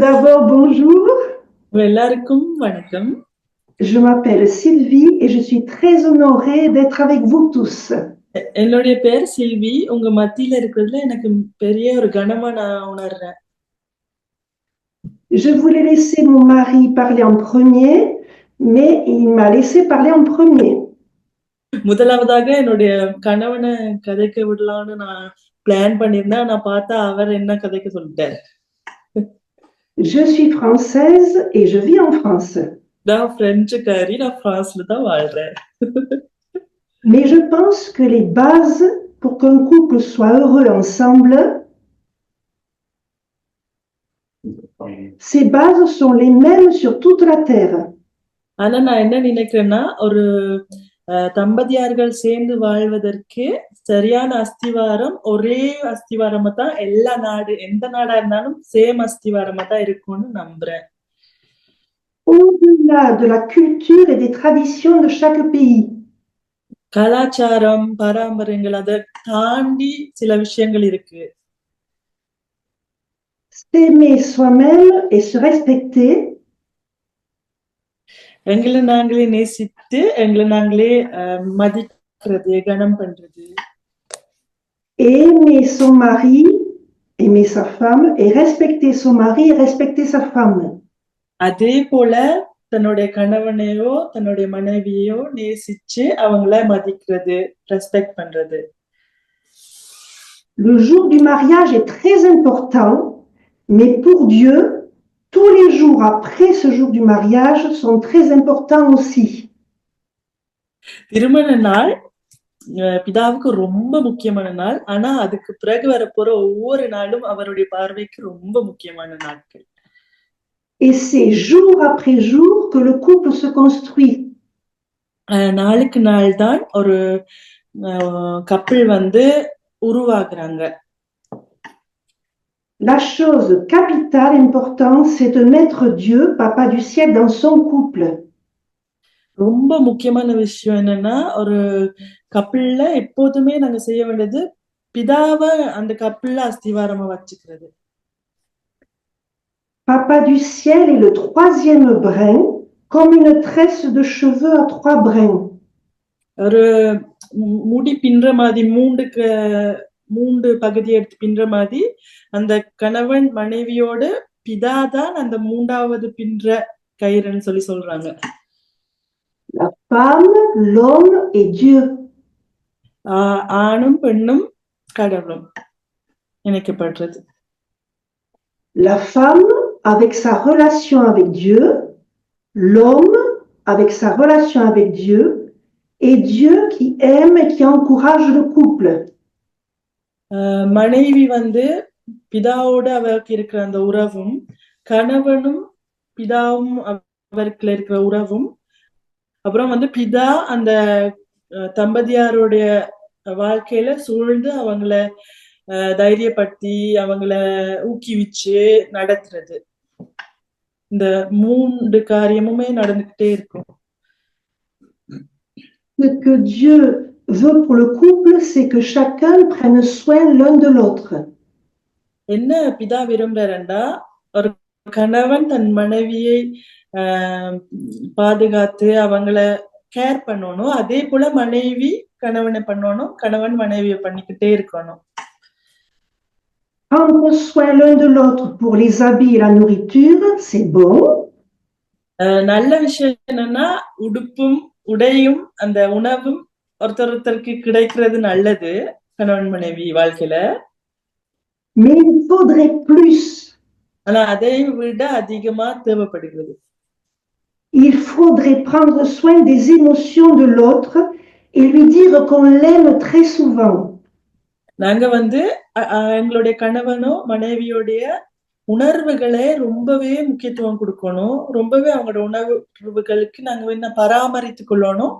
d'abord, bonjour. எல்லாருக்கும் வணக்கம். Je m'appelle Sylvie et je suis très honorée d'être avec vous tous. என்னுடைய பேர் silvi. உங்க மத்தியில இருக்கிறதுல எனக்கு பெரிய ஒரு கனமா நான் உணர்றேன். Je voulais laisser mon mari parler en premier, mais il m'a laissé parler en premier. முதலாவதாக என்னுடைய கணவனை கதைக்க விடலாம்னு நான் பிளான் பண்ணியிருந்தேன். நான் பார்த்தா அவர் என்ன கதைக்க சொல்லிட்டாரு. Je suis française et je vis en France. நான் பிரெஞ்சுக்காரி, நான் பிரான்ஸ்ல தான் வாழ்றேன். Mais je pense que les bases pour qu'un couple soit heureux ensemble, ces bases sont les mêmes sur toute la terre. ஆனா நான் என்ன நினைக்கிறேன்னா, ஒரு தம்பதியார்கள் சேர்ந்து வாழ்வதற்கு சரியான அஸ்திவாரம் ஒரே அஸ்திவாரமா தான் எல்லா நாடு, எந்த நாடா இருந்தாலும் சேம் அஸ்திவாரமா தான் இருக்கும்னு நம்புறேன். Au-delà de la culture et des traditions de chaque pays. கலாச்சாரம், பாரம்பரியங்கள் அதை தாண்டி சில விஷயங்கள் இருக்கு. S'aimer soi-même et se respecter. எங்களை நாங்களே நேசித்து எங்களை நாங்களே மதிக்கிறது, கனம் பண்றது. Aimer son mari, aimer sa femme et respecter son mari et respecter sa femme. அதே போல தன்னுடைய கணவனையோ தன்னுடைய மனைவியோ நேசிச்சு அவங்கள மதிக்கிறது, ரெஸ்பெக்ட் பண்றது. Le jour du mariage est très important, mais pour Dieu, tous les jours après ce jour du mariage sont très importants aussi. திருமண நாள் பிதாவுக்கு ரொம்ப முக்கியமான நாள். ஆனா அதுக்கு பிறகு வரப்போற ஒவ்வொரு நாளும் அவருடைய பார்வைக்கு ரொம்ப முக்கியமான நாட்கள். Et c'est jour après jour que le couple se construit. நாளுக்கு நாள் தான் ஒரு கப்பிள் வந்து உருவாக்குறாங்க. La chose capitale importante, c'est de mettre Dieu, Papa du ciel, dans son couple. ரொம்ப முக்கியமான விஷயம் என்னன்னா, ஒரு கப்பிள்ல எப்போதுமே நாங்க செய்ய வேண்டியது பிதாவை அந்த கப்பிள்ல அஸ்திவாரமா வச்சுக்கிறது. Papa du ciel est le troisième brin, comme une tresse de cheveux à 3 brins. ஒரு முடி பின்ற மாதிரி மூன்று பகுதி எடுத்து பின்ற மாதிரி அந்த கணவன் மனைவியோடு பிதாதான் அந்த மூன்றாவது பின்ற கயிறுன்னு சொல்றாங்க. La femme, l'homme et Dieu. ஆணும் பெண்ணும் கடவுளும் இணைக்கப்படுறது. La femme avec sa relation avec Dieu, l'homme avec sa relation avec Dieu, et Dieu qui aime et qui encourage le couple. மனைவி வந்து பிதாவோடு அவருக்கு இருக்கிற அந்த உறவும், கணவனும் பிதாவும் அவருக்கு இருக்கிற உறவும், அப்புறம் வந்து பிதா அந்த தம்பதியாருடைய வாழ்க்கையில சூழ்ந்து அவங்கள தைரியப்படுத்தி அவங்கள ஊக்குவிச்சு நடத்துறது. இந்த மூன்று காரியமுமே நடந்துகிட்டே இருக்கும். Ce que Dieu veut pour le couple, c'est que chacun prenne soin l'un de l'autre. என்ன பிதா விரும்புறாருன்னா, ஒரு கணவன் தன் மனைவியை பாதுகாத்து அவங்கள கேர் பண்ணணும். அதே போல மனைவி கணவனை பண்ணணும், கணவன் மனைவியை பண்ணிக்கிட்டே இருக்கணும். Prendre soin l'un de l'autre pour les habits et la nourriture, c'est bon. நல்ல விஷயம் என்னன்னா, உடுப்பும் உடையும் அந்த உணவும் ஒருத்தருக்கு கிடைக்கிறது நல்லது கணவன் மனைவி வாழ்க்கையில. Mais il faudrait plus. ஆனா அதை விட அதிகமா தேவைப்படுகிறது. Il faudrait prendre soin des émotions de l'autre et lui dire qu'on l'aime très souvent. நாங்க வந்து எங்களுடைய கணவனோ மனைவியோடைய உணர்வுகளை ரொம்பவே முக்கியத்துவம் கொடுக்கணும். ரொம்பவே அவங்களோட உணர்வுகளுக்கு நாங்க என்ன பராமரித்து கொள்ளணும்.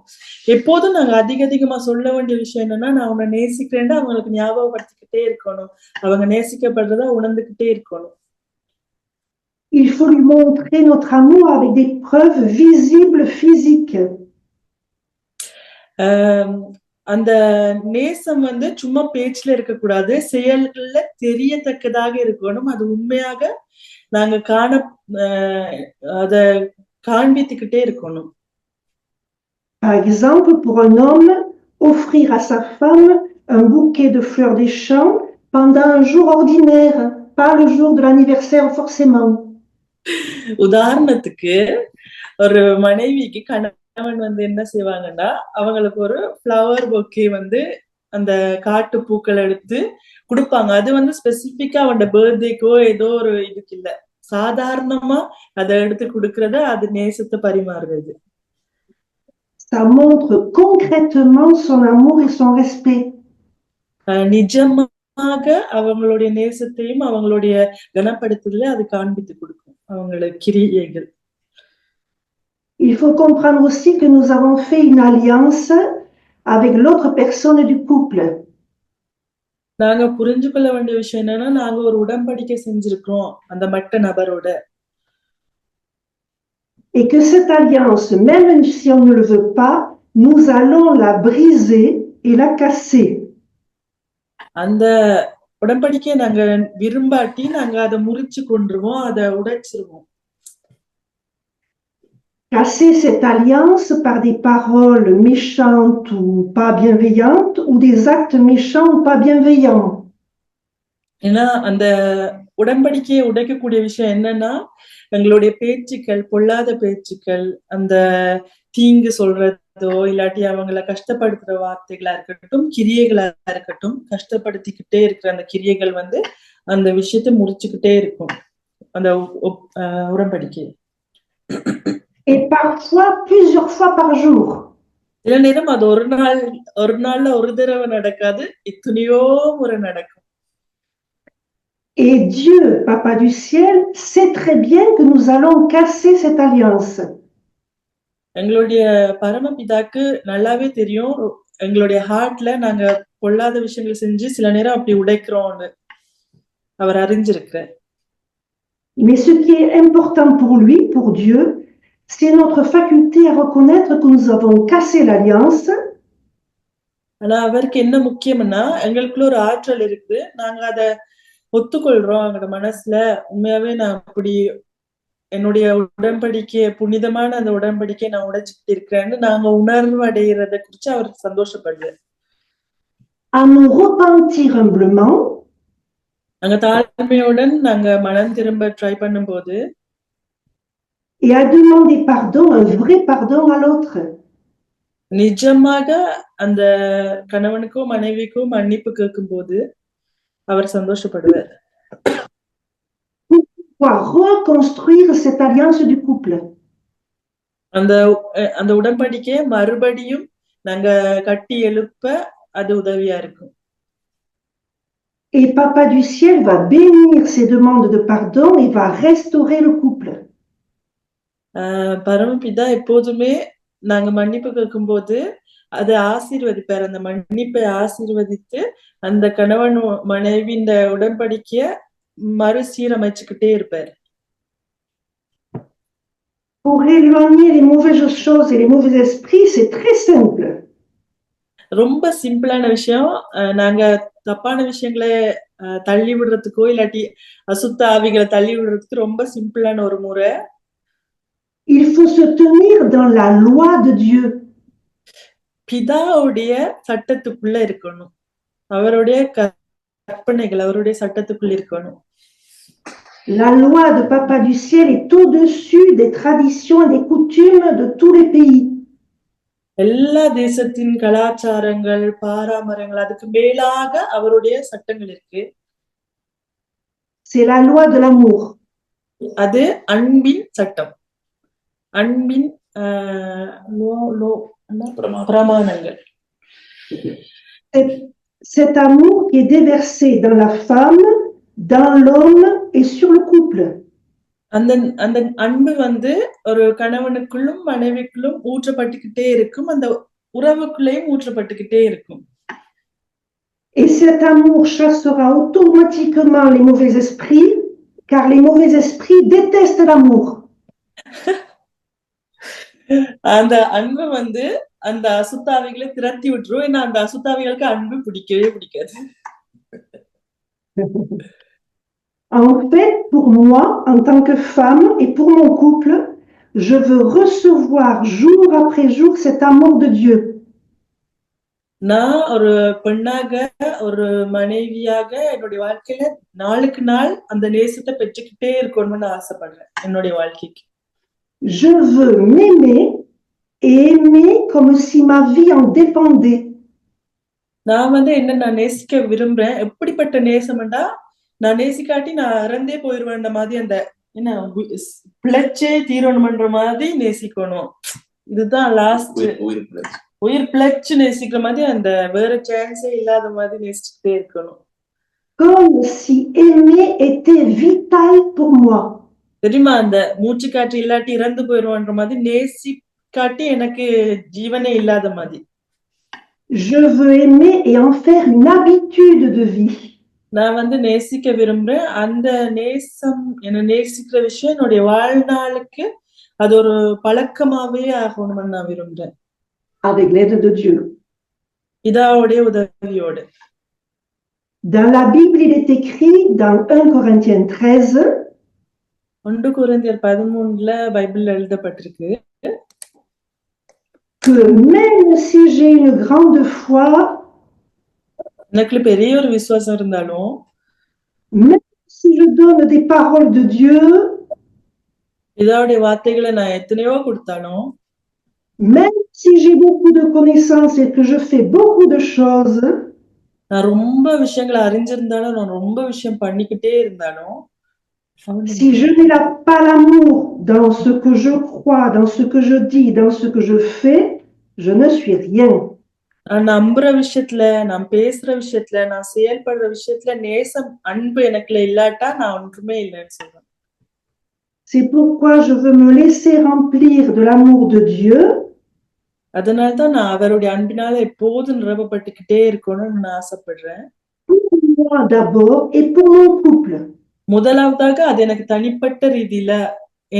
எப்போதும் நாங்க அதிகமா சொல்ல வேண்டிய விஷயம் என்னன்னா, நான் அவனை நேசிக்கிறேன்னா அவங்களுக்கு ஞாபகப்படுத்திக்கிட்டே இருக்கணும். அவங்க நேசிக்கப்படுறதா உணர்ந்துகிட்டே இருக்கணும். Il faut lui montrer notre amour avec des preuves visibles physiques. அந்த நேசம் வந்து சும்மா பேச்சுல இருக்கக்கூடாது, செயல்கள்ல தெரியத்தக்கதாக இருக்கணும். அது உண்மையாக நாங்க அத காண்பித்துக்கிட்டே இருக்கணும். Par exemple, pour un homme, offrir à sa femme un bouquet de fleurs des champs pendant un jour ordinaire, pas le jour de l'anniversaire forcément. உதாரணத்துக்கு ஒரு மனைவிக்கு கணவன் வந்து என்ன செய்வாங்கன்னா, அவங்களுக்கு ஒரு ஃப்ளவர் பொக்கே வந்து அந்த காட்டு பூக்கள் எடுத்து கொடுப்பாங்க. அது வந்து ஸ்பெசிபிக்கா அவனோட பர்த்டேக்கோ ஏதோ ஒரு இதுக்கு இல்ல, சாதாரணமா அதை எடுத்து கொடுக்கறத அது நேசத்தை பரிமாறுறது. Ça montre concrètement son amour et son respect. நிஜமாக அவங்களுடைய நேசத்தையும் அவங்களுடைய கனப்படுத்துதலை அது காண்பித்து கொடுக்கும் அவங்களோட கிரியைகள். Il faut comprendre aussi que nous avons fait une alliance avec l'autre personne du couple. நாங்க புரிஞ்சு கொள்ள வேண்டிய விஷயம் என்னன்னா, நாங்க ஒரு உடன்படிக்கை செஞ்சிருக்கிறோம் அந்த மற்ற நபரோட. Et que cette alliance, même si on ne le veut pas, nous allons la briser et la casser. அந்த உடன்படிக்கையை நாங்க விரும்பாட்டி நாங்க அதை முறிச்சு கொண்டுருவோம், அதை உடைச்சிருவோம். Casser cette alliance par des paroles méchantes ou pas bienveillantes ou des actes méchants ou pas bienveillants. ஏன்னா அந்த உடன்படிக்கையை உடைக்கக்கூடிய விஷயம் என்னன்னா, எங்களுடைய பேச்சுக்கள், பொல்லாத பேச்சுக்கள், அந்த தீங்கு சொல்றதோ இல்லாட்டி அவங்களை கஷ்டப்படுத்துற வார்த்தைகளா இருக்கட்டும், கிரியைகளா இருக்கட்டும், கஷ்டப்படுத்திக்கிட்டே இருக்கிற அந்த கிரியைகள் வந்து அந்த விஷயத்தை முறிச்சுக்கிட்டே இருக்கும் அந்த உடன்படிக்கை. Et parfois plusieurs fois par jour. சில நேரம் அது ஒரு நாள்ல ஒரு தடவை நடக்காது, எத்தனையோ முறை நடக்கும். Et Dieu, Papa du ciel, sait très bien que nous allons casser cette alliance. எங்களுடைய பரமபிதாக்கு நல்லாவே தெரியும் எங்களுடைய ஹார்ட்ல நாங்க பொல்லாத விஷயங்கள் செஞ்சு சில நேரம் அப்படி உடைக்கிறோம்னு அவர் அறிஞ்சிருக்கிறார். Mais ce qui est important pour lui, pour Dieu, c'est notre faculté à reconnaître que nous avons cassé l'alliance. ஆனா அவருக்கு என்ன முக்கியம்னா, எங்களுக்குள்ள ஒரு ஆற்றல் இருக்கு, நாங்க அதை ஒத்துக்கொள்றோம் எங்களோட மனசுல, உண்மையாவே நான் அப்படி என்னுடைய உடன்படிக்கையை, புனிதமான அந்த உடன்படிக்கையை நான் உடைச்சுக்கிட்டு இருக்கிறேன்னு நாங்க உணர்வு அடைகிறத குறிச்சு அவர் சந்தோஷப்படுறார். À nous repentir humblement. நாங்க தாழ்மையுடன் நாங்க மனம் திரும்ப ட்ரை பண்ணும்போது. Et à demander pardon, un vrai pardon à l'autre. நிஜமாக அந்த கணவனுக்கும் மனைவிக்கும் மன்னிப்பு கேட்கும்போது அவர் சந்தோஷப்படுவார். Pour reconstruire cette alliance du couple. அந்த உடன்படிக்கையை மறுபடியும் நாங்க கட்டி எழுப்ப அது உதவியா இருக்கும். Et Papa du ciel va bénir ces demandes de pardon et va restaurer le couple. பரமபிதா எப்போதுமே நாங்க மன்னிப்பு கேட்கும்போது அதை ஆசீர்வதிப்பார். அந்த மன்னிப்பை ஆசீர்வதித்து அந்த கணவன் மனைவி இந்த உடன்படிக்கைய மறுசீரமைச்சுக்கிட்டே இருப்பார். Pour éloigner les mauvaises choses et les mauvais esprits, c'est très simple. ரொம்ப சிம்பிளான விஷயம். நாங்க தப்பான விஷயங்களை தள்ளி விடுறதுக்கோ இல்லாட்டி அசுத்த ஆவிகளை தள்ளி விடுறதுக்கு ரொம்ப சிம்பிளான ஒரு முறை. Il faut se tenir dans la loi de Dieu. பிதாவுடைய சட்டத்துக்குள்ள இருக்கணும், அவருடைய கற்பனைகள் அவருடைய சட்டத்துக்குள்ள இருக்கணும். La loi de Papa du ciel est au-dessus des traditions et des coutumes de tous les pays. எல்லா தேசத்தின் கலாச்சாரங்கள், பாரம்பரியங்கள், அதுக்கு மேலாக அவருடைய சட்டங்கள் இருக்கு. C'est la loi de l'amour. அது அன்பின் சட்டம், அன்பின் பிரமாணங்கள். Cet amour qui est déversé dans la femme, dans l'homme et sur le couple. அந்த அன்பு வந்து ஒரு கணவனுக்குள்ளும் மனைவிக்குள்ளும் ஊற்றப்பட்டுக்கிட்டே இருக்கும், அந்த உறவுக்குள்ளேயும் ஊற்றப்பட்டுக்கிட்டே இருக்கும். Et cet amour chassera automatiquement les mauvais esprits, car les mauvais esprits détestent l'amour. அந்த அன்பு வந்து அந்த அசுத்தாவிகளை திரட்டி விட்டுரும். ஏன்னா அந்த அசுத்தாவிகளுக்கு அன்பு பிடிக்கவே பிடிக்காது. En fait, pour moi, en tant que femme et pour mon couple, je veux recevoir jour après jour cet amour de Dieu. நான் ஒரு பெண்ணாக, ஒரு மனைவியாக என்னுடைய வாழ்க்கையில நாளுக்கு நாள் அந்த நேசத்தை பெற்றுக்கிட்டே இருக்கணும்னு ஆசைப்படுறேன் என்னுடைய வாழ்க்கைக்கு. Je veux m'aimer et aimer comme si ma vie en dépendait. நான் என்ன நேசிக்க விரும்புறேன். எப்படிப்பட்ட நேசம்டா, நான் நேசிக்காட்டி நான் இறந்தே போயிருவேன் மாதிரி, அந்த என்ன பிழைச்சே தீரணும்ன்ற மாதிரி நேசிக்கணும். இதுதான் லாஸ்ட். உயிர் பிழைச்சு நேசிக்கிற மாதிரி, அந்த வேற சான்ஸே இல்லாத மாதிரி நேசிச்சுட்டே இருக்கணும். Comme si aimer était vital pour moi. தெரியுமா, அந்த மூச்சு காற்று இல்லாட்டி இறந்து போயிருவான்ற மாதிரி நேசிக்காட்டி எனக்கு ஜீவனே இல்லாத மாதிரி. Je veux aimer et en faire une habitude de vie. நான் நேசிக்க விரும்புறேன். அந்த நேசம், என்ன நேசிக்கிற விஷயம் என்னுடைய வாழ்நாளுக்கு அது ஒரு பழக்கமாவே ஆகணும்னு நான் விரும்புறேன். Avec l'aide de Dieu. பிதாவுடைய உதவியோடு. Dans la Bible, il est écrit dans 1 Corinthiens 13. 1 கொரிந்தியர் 13 பைபிள்ல எழுதப்பட்டிருக்கு. Que même si j'ai une grande foi, எனக்கு பெரிய ஒரு விசுவாசம் இருந்தாலும், même si je donne des paroles de Dieu, பிதாவுடைய வார்த்தைகளை நான் எத்தனையோ கொடுத்தாலும், même si j'ai beaucoup de connaissances et que je fais beaucoup de choses, நான் ரொம்ப விஷயங்களை அறிஞ்சிருந்தாலும், நான் ரொம்ப விஷயம் பண்ணிக்கிட்டே இருந்தாலும், si je n'ai pas l'amour dans ce que je crois, dans ce que je dis, dans ce que je fais, je ne suis rien. நான் நம்புற விஷயத்துல, நான் பேசுற விஷயத்துல, நான் செயல்படுற விஷயத்துல நேசம், அன்பு எனக்குள்ள இல்லாட்டா நான் ஒன்றுமே இல்லைன்னு சொல்றேன். C'est pourquoi je veux me laisser remplir de l'amour de Dieu. அதனால்தான் நான் அவருடைய அன்பினால எப்போதும் நிரப்பப்பட்டுக்கிட்டே இருக்கணும்னு நான் ஆசைப்படுறேன். Pour moi d'abord et pour mon couple. முதலாவதாக அது எனக்கு தனிப்பட்ட ரீதியில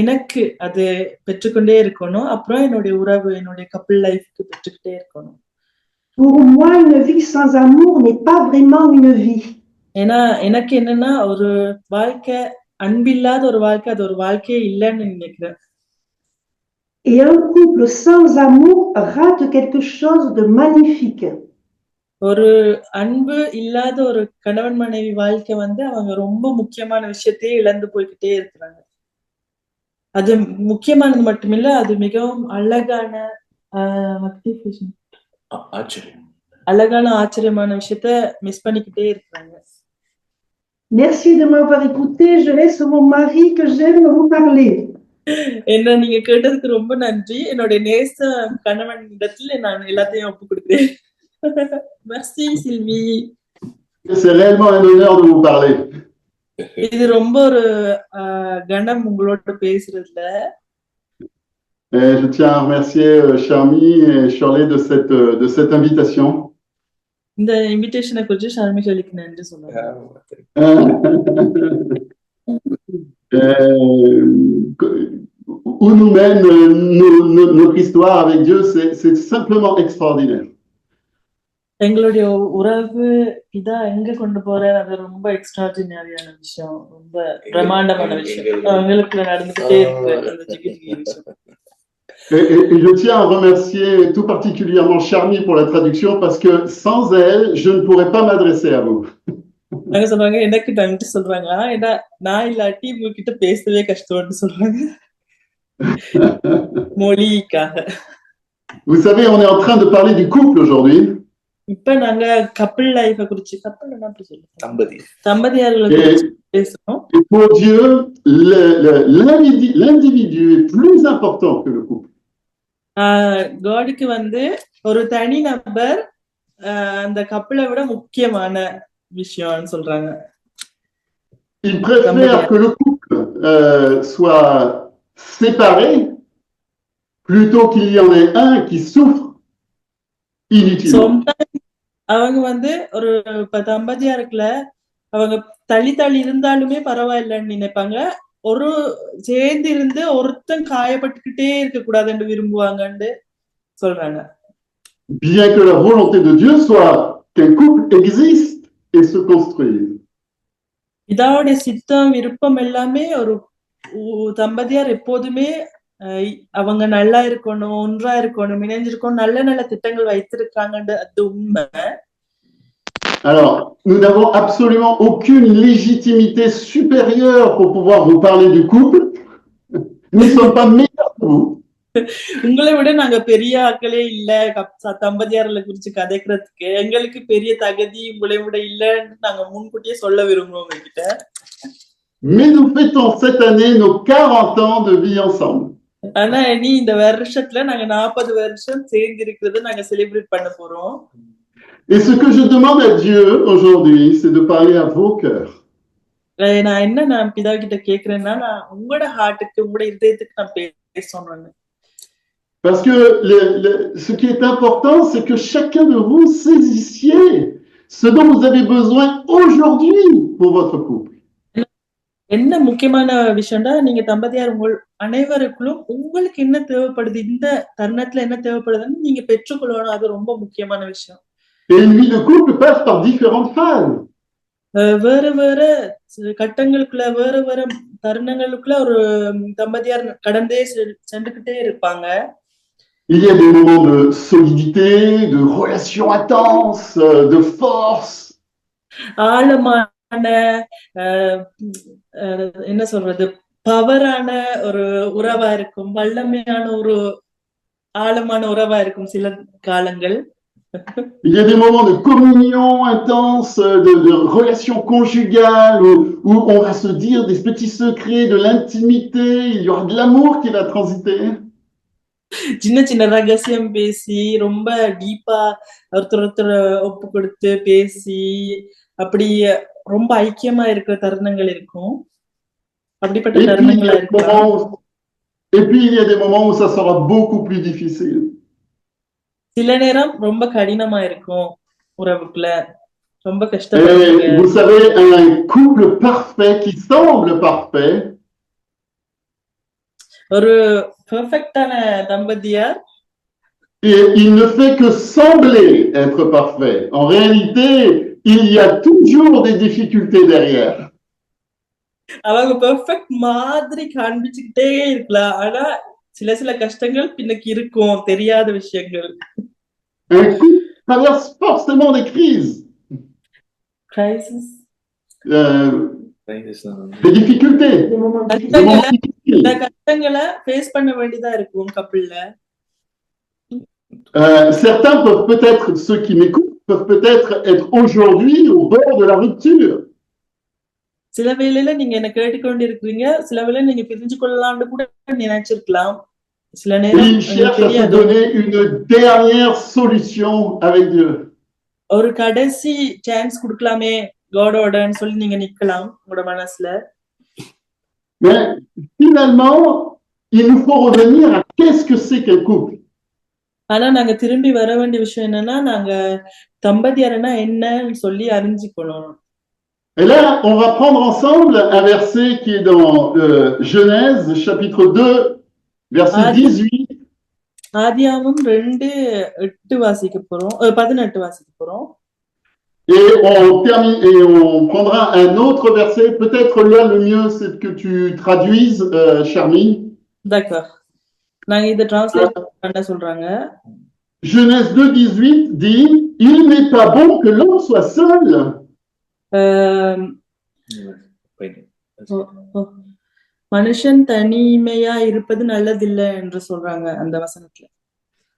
எனக்கு அது பெற்றுக்கொண்டே இருக்கணும். அப்புறம் என்னுடைய உறவு, என்னுடைய கப்பிள் லைஃப்க்கு பெற்றுக்கிட்டே இருக்கணும். Pour moi, une vie sans amour n'est pas vraiment une vie. ஏன்னா எனக்கு என்னன்னா, ஒரு வாழ்க்கை அன்பில்லாத ஒரு வாழ்க்கை, அது ஒரு வாழ்க்கையே இல்லைன்னு நினைக்கிறேன். Et un couple sans amour rate quelque chose de magnifique. ஒரு அன்பு இல்லாத ஒரு கணவன் மனைவி வாழ்க்கை அவங்க ரொம்ப முக்கியமான விஷயத்தையே இழந்து போய்கிட்டே இருக்கிறாங்க. அது முக்கியமானது மட்டுமில்ல, அது மிகவும் அழகான அழகான ஆச்சரியமான விஷயத்த மிஸ் பண்ணிக்கிட்டே இருக்கிறாங்க. Merci de m'avoir écouté. Je laisse mon mari que j'aime vous parler. என்ன நீங்க கேட்டதுக்கு ரொம்ப நன்றி. என்னுடைய நேச கணவன் இடத்துல நான் எல்லாத்தையும் ஒப்பு கொடுக்கிறேன். Merci Sylvie. C'est réellement un honneur de vous parler. இது ரொம்ப ஒரு கணம் உங்களோட பேசுறதுல. Je tiens à remercier Charmy et Shirley de cette invitation. இந்த இன்விடேஷனை குறித்து ஷர்மி ஷர்லிக்கு நன்றி சொல்லுங்க. Où nous mène notre histoire avec Dieu, c'est simplement extraordinaire. எங்களுடைய உறவு பிதா எங்க கொண்டு போறாரு, அது ரொம்ப எக்ஸ்ட்ராடினரியான விஷயம், ரொம்ப பிரம்மாண்டமான விஷயம். எங்களுக்குள்ள நடந்துகிட்டே இருக்கு அந்த ஜிகிஜிகி விஷயம். Et je tiens à remercier tout particulièrement Charmy pour la traduction parce que sans elle, je ne pourrais pas m'adresser à vous. நாங்க சொல்றாங்க, எனக்கு நன்றி சொல்றாங்க, ஏன்னா நான் இல்லாட்டி உங்ககிட்ட பேசவே கஷ்டம்னு சொல்றாங்க மொழிக்காக. Vous savez, on est en train de parler du couple aujourd'hui. இப்ப நாங்க கப்பிள் லைஃப குறிச்சு, கப்பிள் என்ன அப்படி சொல்லுங்க, தம்பதியார்களை குறிச்சு பேசுறோம். Et pour Dieu, l'individu est plus important que le couple. காடுக்கு ஒரு தனி நபர் அந்த கப்பிளை விட முக்கியமான விஷயம்னு சொல்றாங்க. Il préfère que le couple soit séparé plutôt qu'il y en ait un qui souffre inutilement. அவங்க ஒரு தம்பதியாருக்குள்ள அவங்க தள்ளி இருந்தாலுமே பரவாயில்லன்னு நினைப்பாங்க. ஒரு சேர்ந்து இருந்து ஒருத்தன் காயப்பட்டுக்கிட்டே இருக்க கூடாதுன்னு விரும்புவாங்கன்னு சொல்றாங்க. bien que la volonté de Dieu soit qu'un couple existe et se construise. பிதாவுடைய சித்தம் விருப்பம் எல்லாமே ஒரு தம்பதியார் எப்போதுமே அவங்க நல்லா இருக்கணும், ஒன்றா இருக்கணும், இணைஞ்சிருக்கணும், நல்ல நல்ல திட்டங்கள் வைத்திருக்காங்கன்றது அது உண்மை. Alors, nous n'avons absolument aucune légitimité supérieure pour pouvoir vous parler du couple. Nous ne sommes pas meilleurs que vous. உங்களை விட நாங்க பெரிய ஆட்களே இல்ல தம்பதியார்களை குறிச்சு கதைக்கிறதுக்கு. எங்களுக்கு பெரிய தகுதி உங்களை விட இல்லன்னு நாங்க முன்கூட்டியே சொல்ல விரும்புவோம் உங்ககிட்ட. Mais nous fêtons cette année nos 40 ans de vie ensemble. ஆனா இனி இந்த வருஷத்துல நாங்க 40 வருஷம் சேர்ந்து இருக்கிறது நாங்க செலிப்ரேட் பண்ண போறோம். Et ce que je demande à Dieu aujourd'hui, c'est de parler à vos cœurs. நான் பிதா கிட்ட கேக்குறேன்னா நான் உங்களோட ஹார்ட்டுக்கு உங்களோட இதயத்துக்கு நான் பேசணும். Parce que ce qui est important, c'est que chacun de vous saisissiez ce dont vous avez besoin aujourd'hui pour votre couple. என்ன முக்கியமான விஷயம்னா நீங்க தம்பதியார் உங்கள் அனைவருக்குள்ளும் உங்களுக்கு என்ன தேவைப்படுது, இந்த தருணத்துல என்ன தேவைப்படுதுன்னு நீங்க பெற்றுக்கொள்ளணும். அது ரொம்ப முக்கியமான விஷயம். Et une vie de couple passe par différentes phases. வேற வேற கட்டங்களுக்குள்ள வேற வேற தருணங்களுக்குள்ள ஒரு தம்பதியார் கடந்தே சென்றுகிட்டே இருப்பாங்க. Il y a des moments de solidité, de relations intenses, de force. ஆழமான என்ன சொல்றது, பவரான ஒரு உறவா இருக்கும், வல்லமையான ஒரு ஆழமான உறவா இருக்கும் சில காலங்கள். Il y a des moments de communion intense, de relations conjugales où on va se dire des petits secrets, de l'intimité, il y aura de l'amour qui va transiter. சின்ன சின்ன ரகசியம் பேசி ரொம்ப டீப்பா ஒருத்தர் ஒப்பு கொடுத்து பேசி அப்படி ரொம்ப ஐக்கியமா இருக்கிற தருணங்கள் இருக்கும். அப்படிப்பட்ட தருணங்களா இருக்கும். Et puis il y a des moments où ça sera beaucoup plus difficile. சில நேரம் ரொம்ப கடினமா இருக்கும் உறவுக்குள்ள, ரொம்ப கஷ்டப்படுவீங்க. Vous savez, un couple parfait qui semble parfait. ஒரு பெர்ஃபெக்ட்டான தம்பதியார் Et il ne fait que sembler être parfait. En réalité, il y a toujours des difficultés derrière. அவங்க perfect மாதிரி காண்பிச்சுக்கிட்டே இருக்கலாம், ஆனா சில கஷ்டங்கள் பின்னுக்கு இருக்கும், தெரியாத விஷயங்கள். Un couple traverse forcément des crises. Crisis. Des difficultés. கஷ்டங்களை ஃபேஸ் பண்ண வேண்டியதா இருக்கும் கப்பிள்ல. Certains peuvent peut-être, ceux qui m'écoutent, peuvent peut-être être aujourd'hui au bord de la rupture. சில வேளையில நீங்க என்ன கேட்டுக்கொண்டு இருக்கிறீங்க, சில வேளை நீங்க பிரிஞ்சு கொள்ளலாம்னு கூட நினைச்சிருக்கலாம். சில நேரம் Il cherche à se donner une dernière solution avec Dieu. ஒரு கடைசி சான்ஸ் கொடுக்கலாமே காடோடன்னு சொல்லி நீங்க நிக்கலாம் உங்களோட மனசுல. Mais finalement, il nous faut revenir à qu'est-ce que c'est qu'un couple. ஆனா நாங்க திரும்பி வர வேண்டிய விஷயம் என்னன்னா, நாங்க தம்பதியார்னா என்னன்னு சொல்லி அறிஞ்சுக்கணும். Et là, on va prendre ensemble un verset qui est dans Genèse, chapitre 2, verset 18. ஆதியாகமம் 2:8 வாசிக்க போறோம், 18 வாசிக்க போறோம். Et on prendra un autre verset. Peut-être là, le mieux, c'est que tu traduises, Charmy. D'accord. நாங்க இத டிரான்ஸ்லேட் பண்ண சொல்றாங்க. Genèse 2:18 dit, il n'est pas bon que l'homme soit seul. மனுஷன் தனிமையா இருப்பது நல்லதில்லை என்று சொல்றாங்க அந்த வசனத்துல.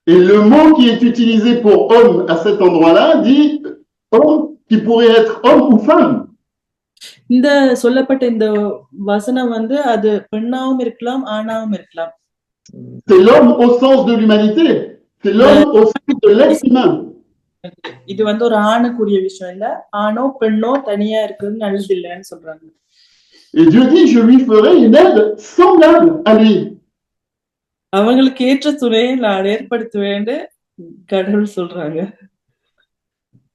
Et le mot qui est utilisé pour homme à cet endroit-là dit homme qui pourrait être homme ou femme. இந்த சொல்லப்பட்ட இந்த வசனம் வந்து அது பெண்ணாவும் இருக்கலாம் ஆணாவும் இருக்கலாம். C'est l'homme au sens de l'humanité. C'est l'homme au sens de l'être humain. இது வந்து ஒரு ஆணுக்குரிய விஷயம் இல்ல, ஆணோ பெண்ணோ தனியா இருக்கிறது நல்லது இல்லைன்னு சொல்றாங்க. Et Dieu dit, je lui ferai une aide semblable à lui. அவங்களுக்கு ஏற்ற துணையை நான் ஏற்படுத்துவேன்னு கடவுள் சொல்றாங்க.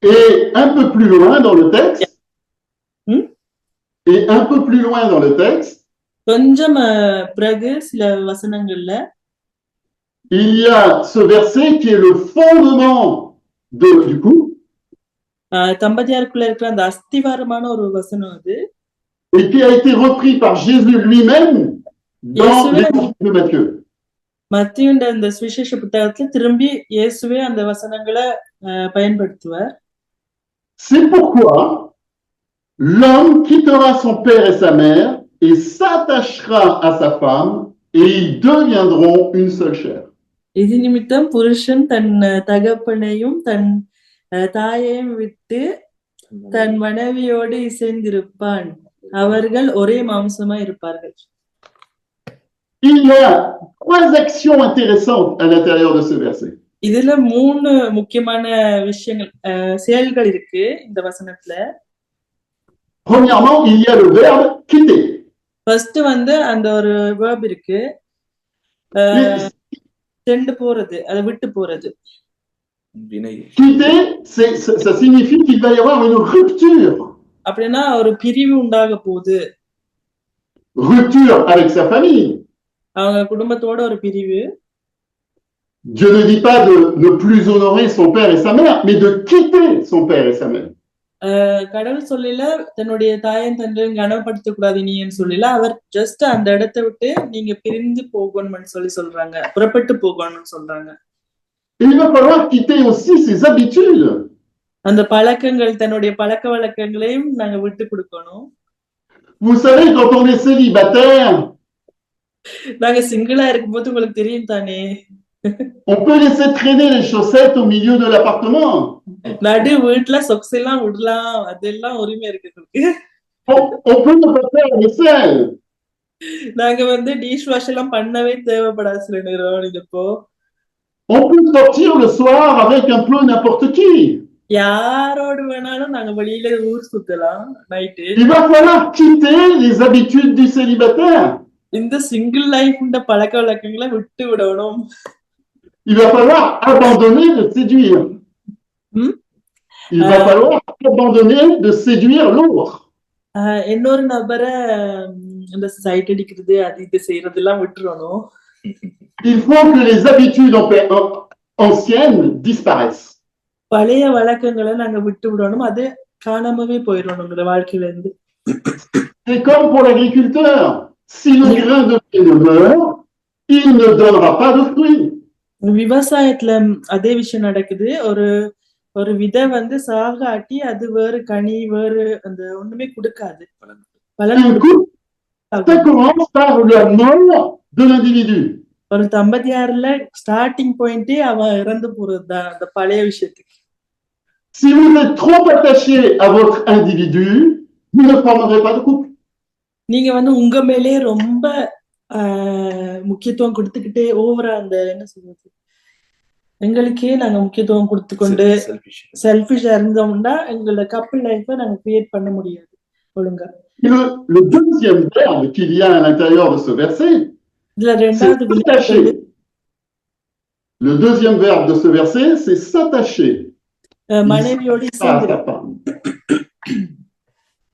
Et un peu plus loin dans le texte, et un peu plus loin dans le texte, கொஞ்சம் பிறகு சில வசனங்கள்ல il y a ce verset qui est le fondement du couple தம்பதியாருக்குள்ள இருக்கிற அந்த அஸ்திவாரமான ஒரு வசனம் அது. et qui a été repris par Jésus lui-même dans Jésus. l'évangile de Matthieu. மத்தியுண்ட அந்த சுவிசேஷ புத்தகத்துல திரும்பி இயேசுவே அந்த வசனங்களை பயன்படுத்துவார். C'est pourquoi l'homme quittera son père et sa mère et s'attachera à sa femme et ils deviendront une seule chair. இது நிமித்தம் புருஷன் தன் தகப்பனையும் தன் தாயையும் விட்டு தன் மனைவியோடு இசைந்திருப்பான், அவர்கள் ஒரே மாம்சமா இருப்பார்கள். Il y a 3 actions intéressantes à l'intérieur de ce verset. இதுல 3 முக்கியமான விஷயங்கள் செயல்கள் இருக்கு இந்த வசனத்துல. Premièrement, il y a le verbe quitter. First வந்து அந்த ஒரு verb இருக்கு, சென்று போறது, அதை விட்டு போறது. Quitter, ça signifie qu'il va y avoir une rupture. அப்படின்னா ஒரு பிரிவு உண்டாக போகுது. Rupture avec sa famille. அவங்க குடும்பத்தோட ஒரு பிரிவு. Dieu ne dit pas de ne plus honorer son père et sa mère, mais de quitter son père et sa mère. கடவுள் சொல்லல தன்னுடைய தாயன் தந்தையும் கனப்படுத்த கூடாது நீன்னு சொல்லல, அவர் ஜஸ்ட் அந்த இடத்தை விட்டு நீங்க பிரிந்து போகணும்னு சொல்றாங்க, புறப்பட்டு போகணும்னு சொல்றாங்க. Il va falloir quitter aussi ses habitudes. அந்த பழக்கங்கள், தன்னுடைய பழக்க வழக்கங்களையும் நாங்க விட்டு கொடுக்கணும். Vous savez, quand on est célibataire, நாங்க சிங்கிளா இருக்கும்போது உங்களுக்கு தெரியும் தானே, on peut laisser traîner les chaussettes au milieu de l'appartement. நடு வீட்டுல சொக்ஸ் எல்லாம் விடலாம், அதெல்லாம் உரிமை இருக்கு. On peut ne pas faire la vaisselle. நாங்க வந்து டிஷ் வாஷ் எல்லாம் பண்ணவே தேவைப்படாது சில நேரம். இப்போ on peut sortir le soir avec un peu n'importe qui. யாரோடு வேணாலும் நாங்க வெளியில ஊர் சுத்தலாம் night. Il va falloir quitter les habitudes du célibataire. இந்த சிங்கிள் லைஃப் பழக்க வழக்கங்களை விட்டு விடணும். Il va falloir abandonner de séduire. Il va falloir abandonner de séduire l'autre. இன்னொரு நபரை இந்த சைட் அடிக்கிறது அது இது செய்யறதெல்லாம் விட்டுறணும். Il faut que les habitudes anciennes disparaissent. பழைய வழக்கங்களை நாங்க விட்டு விடணும், அது காணாமவே போயிடணும் வாழ்க்கையில இருந்து. C'est comme pour l'agriculteur. Si le grain de blé ne meurt, il ne donnera pas de fruits. விவசாயத்துல அதே விஷயம் நடக்குது. ஒரு விதை வந்து சாகாட்டி அது வேறு கனி வேறு அந்த ஒண்ணுமே கொடுக்காது. Ça commence par la mort de l'individu. ஒரு தம்பதியார்ல ஸ்டார்டிங் பாயிண்டே அவன் இறந்து போறதுதான் அந்த பழைய விஷயத்துக்கு. Si vous êtes trop attaché à votre individu, vous ne formerez pas de couple. நீங்க வந்து உங்க மேலே ரொம்ப முக்கியத்துவம் கொடுத்துக்கிட்டே ஓவரா அந்த என்ன சொல்றது, எங்களுக்கே நாங்க முக்கியத்துவம் கொடுத்துக்கொண்டு செல்ஃபிஷா இருந்தோம்னா எங்களோட கப்பிள் லைஃபை நாங்க கிரியேட் பண்ண முடியாது ஒழுங்கா. Le deuxième verbe qu'il y a à l'intérieur de ce verset, c'est s'attacher. Le deuxième verbe de ce verset, c'est s'attacher. மனைவியோடு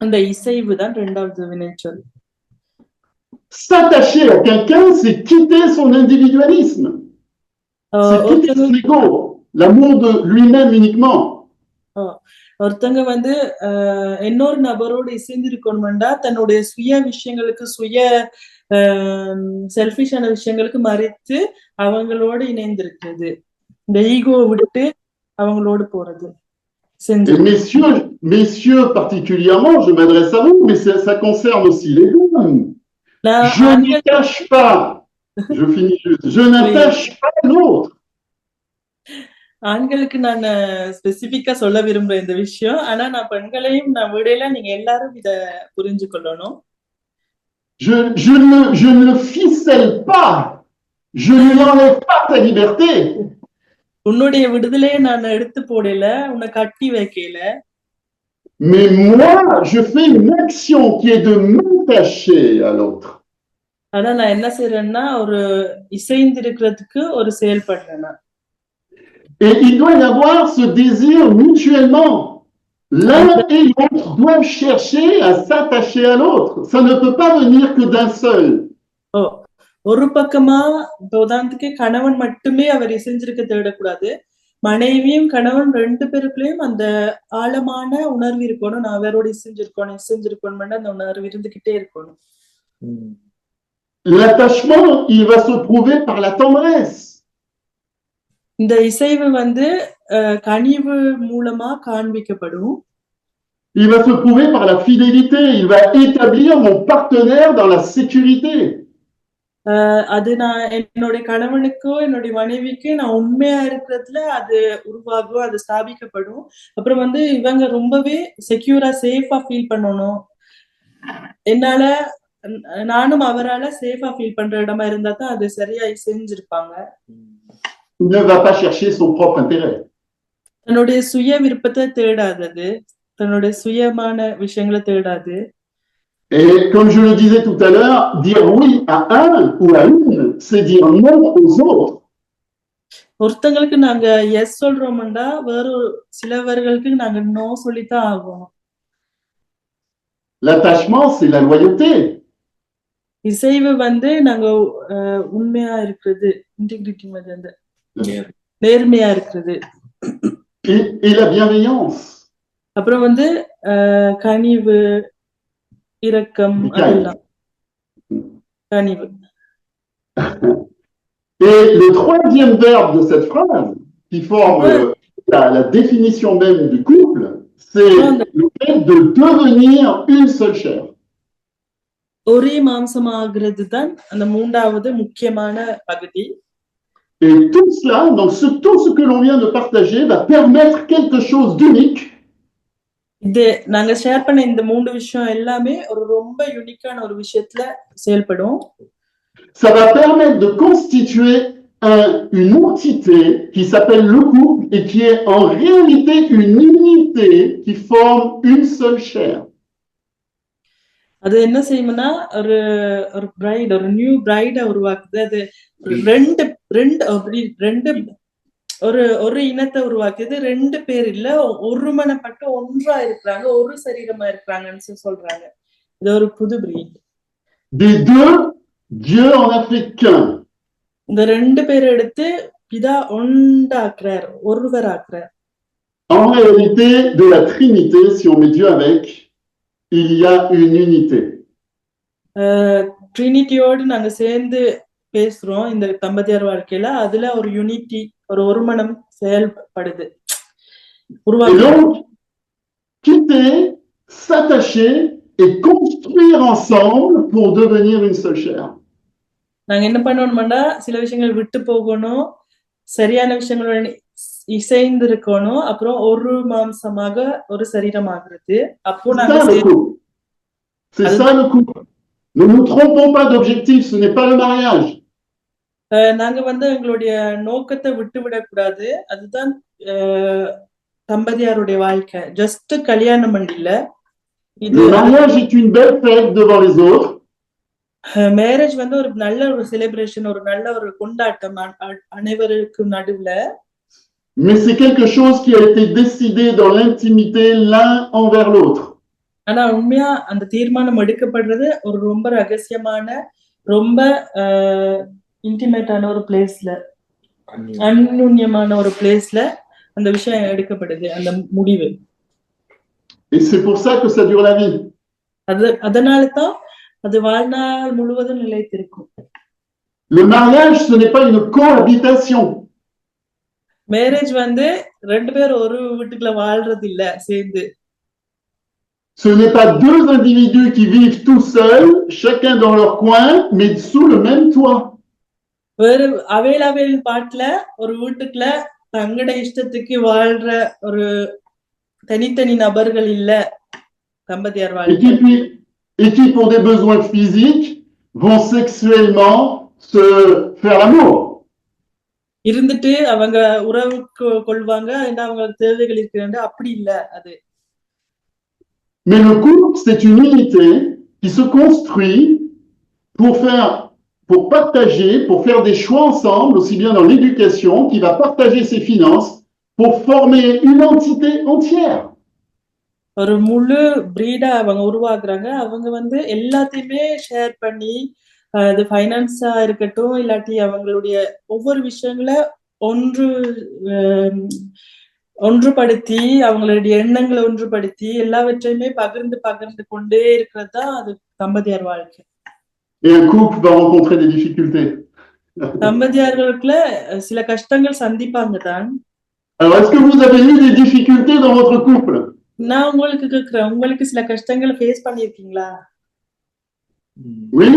அந்த இசைவு தான் இரண்டாவது வினைச்சொல். S'attacher à quelqu'un, c'est quitter son individualisme. C'est quitter son ego, l'amour de lui-même uniquement. ஒருத்தங்க வந்து இன்னொரு நபரோடு இசைந்திருக்கணும்டா தன்னுடைய சுய விஷயங்களுக்கு, சுய செல்ஃபிஷான விஷயங்களுக்கு மறைத்து அவங்களோடு இணைந்திருக்கிறது, இந்த ஈகோ விட்டு அவங்களோடு போறது. Messieurs particulièrement, je m'adresse à vous, mais ça concerne aussi les hommes. Je n'attache pas, je finis juste, je n'attache pas l'autre. ஆண்களுக்கு நான் ஸ்பெசிபிக்கா சொல்ல விரும்புறேன் இந்த விஷயம். ஆனா நான் பெண்களையும் நான் விடையில நீங்க எல்லாரும் இத புரிஞ்சு கொள்ளணும். Je ne le ficelle pas. Je ne l'enlève pas ta liberté. உன்னுடைய விடுதலையை நான் எடுத்து போடல, உன்னை கட்டி வைக்கல. Mais moi, je fais une action qui est de m'attacher à l'autre. ஆனா நான் என்ன செய்யறேன்னா ஒரு இசைந்திருக்கிறதுக்கு ஒரு செயல்படுறேன். Et il doit y avoir ce désir mutuellement. L'un et l'autre doivent chercher à s'attacher à l'autre. Ça ne peut pas venir que d'un seul. ஒரு பக்கமா இப்ப உதாரணத்துக்கு கணவன் மட்டுமே அவர் இசைஞ்சிருக்க தேடக்கூடாது. மனைவியும் கணவன் 2 பேருக்குள்ளயும் அந்த ஆழமான உணர்வு இருக்கணும். நான் அவரோட இசைஞ்சிருக்கணும் அந்த உணர்வு இருந்துகிட்டே இருக்கணும். L'attachement, il va se prouver par la tendresse. இந்த இசைவு வந்து கனிவு மூலமா காண்பிக்கப்படும். Il va se prouver par la fidélité. Il va établir mon partenaire dans la sécurité. அது நான் என்னுடைய கணவனுக்கோ என்னுடைய மனைவிக்கு நான் உண்மையா இருக்கிறதுல அது உருவாகும், அது ஸ்தாபிக்கப்படும். அப்புறம் வந்து இவங்க ரொம்பவே செக்யூரா சேஃபா ஃபீல் பண்ணணும். என்னால நானும் அவரால சேஃபா ஃபீல் பண்ற இடமா இருந்தா தான் அது சரியா செஞ்சிருப்பாங்க. Il ne va pas chercher son propre intérêt. தன்னுடைய சுய விருப்பத்தை தேடாதது, தன்னுடைய சுயமான விஷயங்களை தேடாது. Et comme je le disais tout à l'heure, dire oui à un ou à une, c'est dire non aux autres. ஒருத்தங்களுக்கு நாங்க எஸ் சொல்றோம்டா வேற சிலவர்களுக்கு நாங்க நோ சொல்லித்தான் ஆகணும். L'attachement, c'est la loyauté. இசைவு வந்து நாங்க உண்மையா இருக்கிறது, இன்டெகிரிட்டி வந்து நேர்மையா இருக்கிறது. Et la bienveillance. அப்புறம் வந்து கனிவு, இரக்கம், அதெல்லாம் கனிவு. Et le troisième verbe de cette phrase, qui forme la définition même du couple, c'est le fait de devenir une seule chair. ஒரே மாம்சமாகிறது தான் அந்த மூன்றாவது முக்கியமான பகுதி. Et tout cela, donc tout ce que l'on vient de partager va permettre quelque chose d'unique. இது நாங்க share பண்ண இந்த மூன்று விஷயம் எல்லாமே ஒரு ரொம்ப யூனிக்கான ஒரு விஷயத்துல செயல்படும். Ça va permettre de constituer une entité qui s'appelle le couple et qui est en réalité une unité qui forme une seule chair. அது என்ன செய்யும்னா ஒரு பிரைட், ஒரு நியூ பிரைட உருவாக்குது. அது ஒரு இனத்தை உருவாக்குது. 2 பேர் இல்ல, ஒருமனப்பட்டு ஒன்றா இருக்கிறாங்க, ஒரு சரீரமா இருக்கிறாங்கன்னு சொல்றாங்க. இது ஒரு புது breed. Des deux, Dieu en a fait qu'un. இந்த 2 பேரை எடுத்து பிதா ஒன்றாக்குறார், ஒருவர் ஆக்குறார். En réalité, de la Trinité, si on met Dieu avec, il y a une unité. ட்ரினிட்டியோடு நாங்க சேர்ந்து பேசுறோம் இந்த தம்பதியார் வாழ்க்கையில. அதுல ஒரு யூனிட்டி, ஒரு ஒருமனம் செயல்படுது. Et donc, quitter, s'attacher et construire ensemble pour devenir une seule chair. நாங்க என்ன பண்ணணும்னா சில விஷயங்கள் விட்டு போகணும், சரியான விஷயங்கள் இசைந்து இருக்கணும், அப்புறம் ஒரு மாம்சமாக ஒரு சரீரமாகிறது. அப்போ நாங்க c'est ça le couple. Ne nous trompons pas d'objectif, ce n'est pas le mariage. நாங்க வந்து எங்களுடைய நோக்கத்தை விட்டு விடக்கூடாது. அதுதான் தம்பதியாருடைய வாழ்க்கை. ஜஸ்ட் கல்யாணம் இல்ல. Le mariage est une belle fête devant les autres. Marriage வந்து ஒரு நல்ல ஒரு செலிப்ரேஷன், ஒரு நல்ல ஒரு கொண்டாட்டம் அனைவருக்கும் நடுவுல. Mais c'est quelque chose qui a été décidé dans l'intimité l'un envers l'autre. ஆனா உண்மையா அந்த தீர்மானம் எடுக்கப்படுறது ஒரு ரொம்ப ரகசியமான, ரொம்ப இன்டிமேட்டான ஒரு பிளேஸ்ல, அந்யுன்யமான ஒரு பிளேஸ்ல அந்த விஷயம் எடுக்கப்படுது, அந்த முடிவு. Et c'est pour ça que ça dure la vie. அதனால தான் அது வாழ்நாள் முழுவதும் நிலைத்திருக்கும். Le mariage, ce n'est pas une cohabitation. Marriage வந்து 2 பேர் ஒரு வீட்டுக்குள்ள வாழ்றது இல்ல சேர்ந்து. Ce n'est pas 2 individus qui vivent tout seuls, chacun dans leur coin, mais sous le même toit. வேறு அவைலபிள் பாட்ல ஒரு வீட்டுக்குள்ள தங்கட இஷ்டத்துக்கு வாழ்ற ஒரு தனித்தனி நபர்கள் இல்ல தம்பதியார் வாழ்க்கை. Et qui, pour des besoins physiques, vont sexuellement se faire l'amour. இருந்துட்டு அவங்க உறவு கொள்வாங்க, ஏன்னா அவங்களுக்கு தேவைகள் இருக்கு. அப்படி இல்ல அது. Mais le couple, c'est une unité qui se construit pour partager, pour faire des choix ensemble, aussi bien dans l'éducation, qui va partager ses finances, pour former une entité entière. ஒரு முழு பிரீடா அவங்க உருவாக்குறாங்க. அவங்க வந்து எல்லாத்தையுமே ஷேர் பண்ணி அது ஃபைனான்ஸா இருக்கட்டும், இல்லாட்டி அவங்களுடைய ஒவ்வொரு விஷயங்களை ஒன்று ஒன்றுபடுத்தி அவங்களுடைய எண்ணங்களை ஒன்றுபடுத்தி எல்லாவற்றையுமே பகிர்ந்து பகிர்ந்து கொண்டே இருக்கிறது தான் அது தம்பதியார் வாழ்க்கை. Et un couple va rencontrer des difficultés. தம்பதியார்களுக்குள்ள சில கஷ்டங்கள் சந்திப்பாங்க தான். Alors, est-ce que vous avez eu des difficultés dans votre couple? நான் உங்களுக்கு கேக்குறேன், உங்களுக்கு சில கஷ்டங்களை ஃபேஸ் பண்ணிருக்கீங்களா? Oui?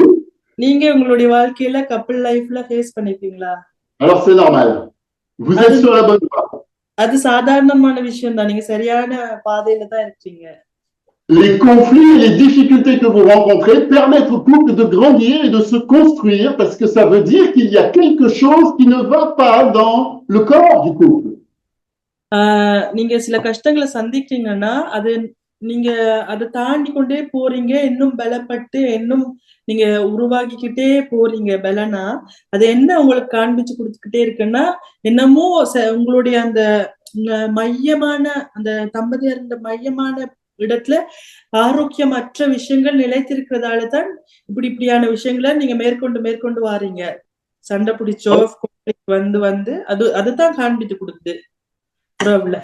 நீங்க உங்களுடைய வாழ்க்கையில கப்பிள் லைஃப்ல ஃபேஸ் பண்ணிருக்கீங்களா? Alors, c'est normal. Vous êtes sur la bonne voie. அது சாதாரணமான விஷயம் தான், நீங்க சரியான பாதையில தான் இருக்கீங்க. Les conflits et les difficultés que vous rencontrez permettent au couple de grandir et de se construire parce que ça veut dire qu'il y a quelque chose qui ne va pas dans le corps du couple. நீங்க சில கஷ்டங்களை சந்திக்கிறீங்கன்னா அது நீங்க அதை தாண்டி கொண்டே போறீங்க, இன்னும் பலப்பட்டு இன்னும் நீங்க உருவாக்கிக்கிட்டே போறீங்க பலனா. அது என்ன உங்களுக்கு காண்பிச்சு கொடுத்துக்கிட்டே இருக்குன்னா, என்னமோ உங்களுடைய அந்த மையமான அந்த தம்பதியர் மையமான இடத்துல ஆரோக்கியமற்ற விஷயங்கள் நிலைத்திருக்கிறதால தான் இப்படியான விஷயங்களை நீங்க மேற்கொண்டு வாரீங்க. சண்டை பிடிச்சோ வந்து அதுதான் காண்பித்து கொடுக்குது உறவுல.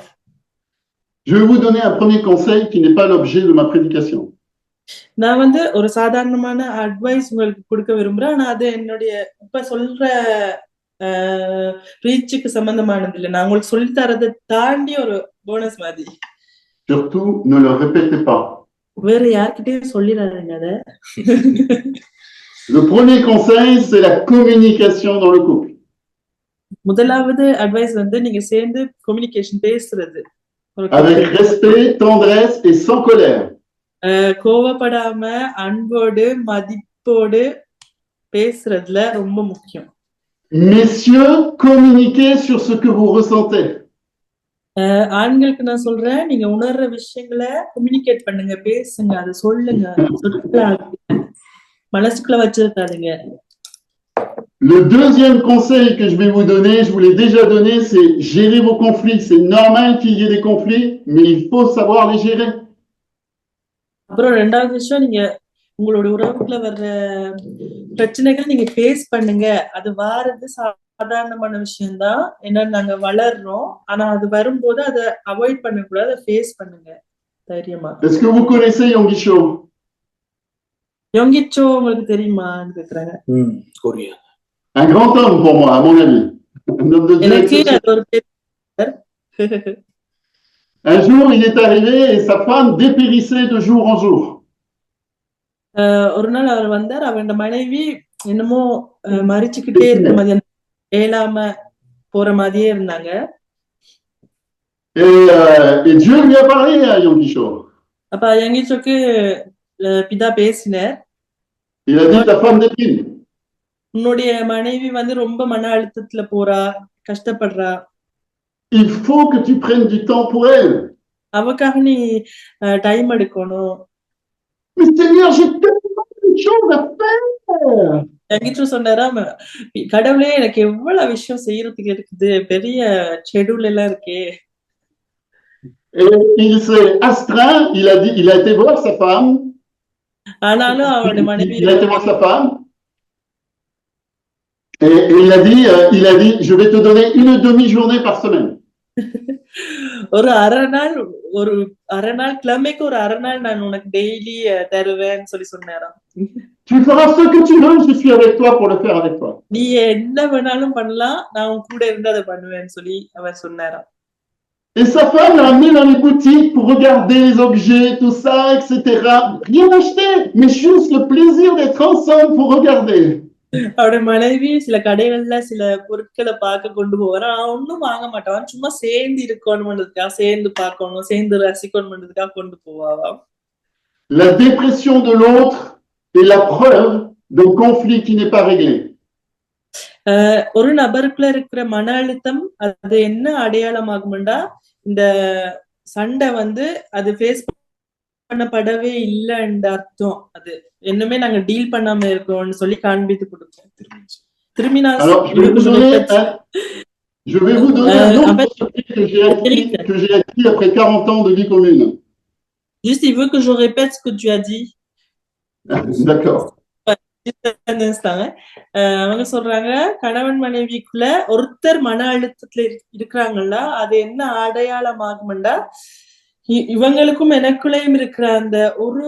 Je vais vous donner un premier conseil qui n'est pas l'objet de ma prédication. நான் வந்து ஒரு சாதாரணமான அட்வைஸ் உங்களுக்கு கொடுக்க விரும்புறேன், ஆனா அது என்னுடைய இப்ப சொல்ற ரீச்சுக்கு சம்பந்தமானது இல்லை. நான் உங்களுக்கு சொல்லி தரதை தாண்டி ஒரு போனஸ் மாதிரி. Surtout, ne le répétez pas. வேற யார்கிட்டயும் சொல்லிடாதீங்க அத. Le premier conseil, c'est la communication dans le couple. முதலாவது அட்வைஸ் வந்து நீங்க சேர்ந்து கம்யூனிகேஷன் பேசுறது. Avec respect, tendresse et sans colère. கோவப்படாம அன்போடு மதிப்போடு பேசுறதுல ரொம்ப முக்கியம். Messieurs, communiquez sur ce que vous ressentez. ஆண்களுக்கு நான் சொல்றேன், நீங்க உணர்ற விஷயங்களை கம்யூனிகேட் பண்ணுங்க, பேசுங்க, அதை சொல்லுங்க, மனசுக்குள்ள வச்சிருக்காதீங்க. Le deuxième conseil que je vais vous donner, je vous l'ai déjà donné, c'est gérer vos conflits. C'est normal qu'il y ait des conflits, mais il faut savoir les gérer. அப்புறம் ரெண்டாவது விஷயம், நீங்க உங்களோட உறவுக்குள்ள வர்ற பிரச்சனைகள் நீங்க ஃபேஸ் பண்ணுங்க. அது வாரது சாதாரணமான விஷயம்தான். ஏன்னா நாங்க வளர்றோம், ஆனா அது வரும்போது அதை அவாய்ட் பண்ணக்கூடாது, அதை ஃபேஸ் பண்ணுங்க தைரியமா. Est-ce que vous connaissez Yonggi-cho? யோங்கிச்சோ உங்களுக்கு தெரியுமான்னு கேக்குறாங்க. Korea. Un grand homme pour moi, à mon avis. Un homme de Dieu எனக்கு exceptionnel. அது ஒரு Un jour, il est arrivé et sa femme dépérissait de jour en jour. ஒரு நாள் அவர் வந்தார், அவரோட மனைவி என்னமோ மறிச்சுக்கிட்டே இருக்க மாதிரி, ஏலாம போற மாதிரியே இருந்தாங்க. Et Dieu lui a parlé à Yonggi-cho. அப்ப யங்கிச்சோக்கு பிதா பேசினார். Il a dit, ta femme déprime. உன்னுடைய மனைவி வந்து ரொம்ப மன அழுத்தத்துல போறா, கஷ்டப்படுறா. Il faut que tu prennes du temps pour elle. அவக்காக நீ டைம் எடுக்கணும். Mais Seigneur, j'ai tellement de choses à faire. Yonggi Cho சொன்னாரா, கடவுளே எனக்கு எவ்வளவு விஷயம் செய்யறதுக்கு இருக்குது, பெரிய ஷெட்யூல் எல்லாம் இருக்கே. Et il s'est astreint, il a été voir sa femme. ஆனாலும் அவனுடைய மனைவி Il a été voir sa femme. Et il a dit, je vais te donner une demi-journée par semaine. ஒரு அரை நாள் கிழமைக்கு ஒரு அரை நாள் நான் உனக்கு டெய்லி தருவேன்னு சொல்லி சொன்னாராம். Tu feras ce que tu veux, je suis avec toi pour le faire avec toi. நீ என்ன வேணாலும் பண்ணலாம், நான் உன் கூட இருந்து அதை பண்ணுவேன்னு சொல்லி அவர் சொன்னாராம். Et sa femme l'a amené dans les boutiques pour regarder les objets, tout ça, etc. Rien acheté, mais juste le plaisir d'être ensemble pour regarder. அவருடைய மனைவி சில கடைகள்ல சில பொருட்களை பார்க்க கொண்டு போவாராம். ஒன்னும் வாங்க மாட்டான், சும்மா சேர்ந்து இருக்கணும்ன்றதுக்காக, சேர்ந்து பார்க்கணும், சேர்ந்து ரசிக்கணும்ன்றதுக்காக கொண்டு போவாராம். La dépression de l'autre est la preuve d'un conflit qui n'est pas réglé. ஒரு நபருக்குள்ள இருக்கிற மன அழுத்தம் அது என்ன அடையாளமாகும்டா, இந்த சண்டை வந்து அது ஃபேஸ் பண்ணப்படவே இல்லைன்ற அர்த்தம். அது என்னமே நாங்க டீல் பண்ணாம இருக்கோம்னு சொல்லி காண்பித்து கொடுத்தோம். திரும்பி நான் je vais vous donner un autre secret que j'ai acquis après 40 ans de vie commune. Juste, il veut que je répète ce que tu as dit. D'accord. தாங்க. அவங்க சொல்றாங்க, கணவன் மனைவிக்குள்ள ஒருத்தர் மன அழுத்தத்துல இருக்கிறாங்களா, அது என்ன அடையாளமாகும்டா, இவங்களுக்கும் எனக்குள்ளேயும் இருக்கிற அந்த ஒரு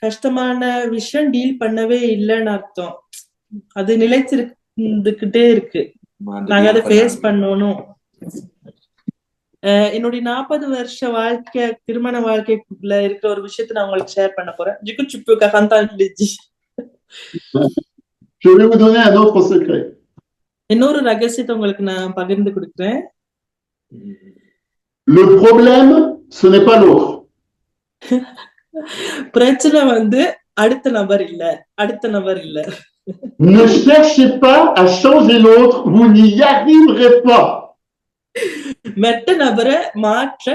கஷ்டமான விஷயம் டீல் பண்ணவே இல்லைன்னு அர்த்தம். அது நிலைச்சிருந்துகிட்டே இருக்கு. நாங்க அதை ஃபேஸ் பண்ணணும். என்னுடைய 40 வருஷ வாழ்க்கை, திருமண வாழ்க்கைக்குள்ள இருக்கிற ஒரு விஷயத்தை நான் உங்களுக்கு ஷேர் பண்ண போறேன். Je vais vous donner un autre secret. இன்னொரு ரகசியத்தை உங்களுக்கு நான் பகிர்ந்து கொடுக்கிறேன். Le problème, ce n'est pas l'autre. பிரச்சனை வந்து அடுத்த நபர் இல்ல. Ne cherchez pas à changer l'autre, vous n'y arriverez pas. மெட்ட நபரை மாற்ற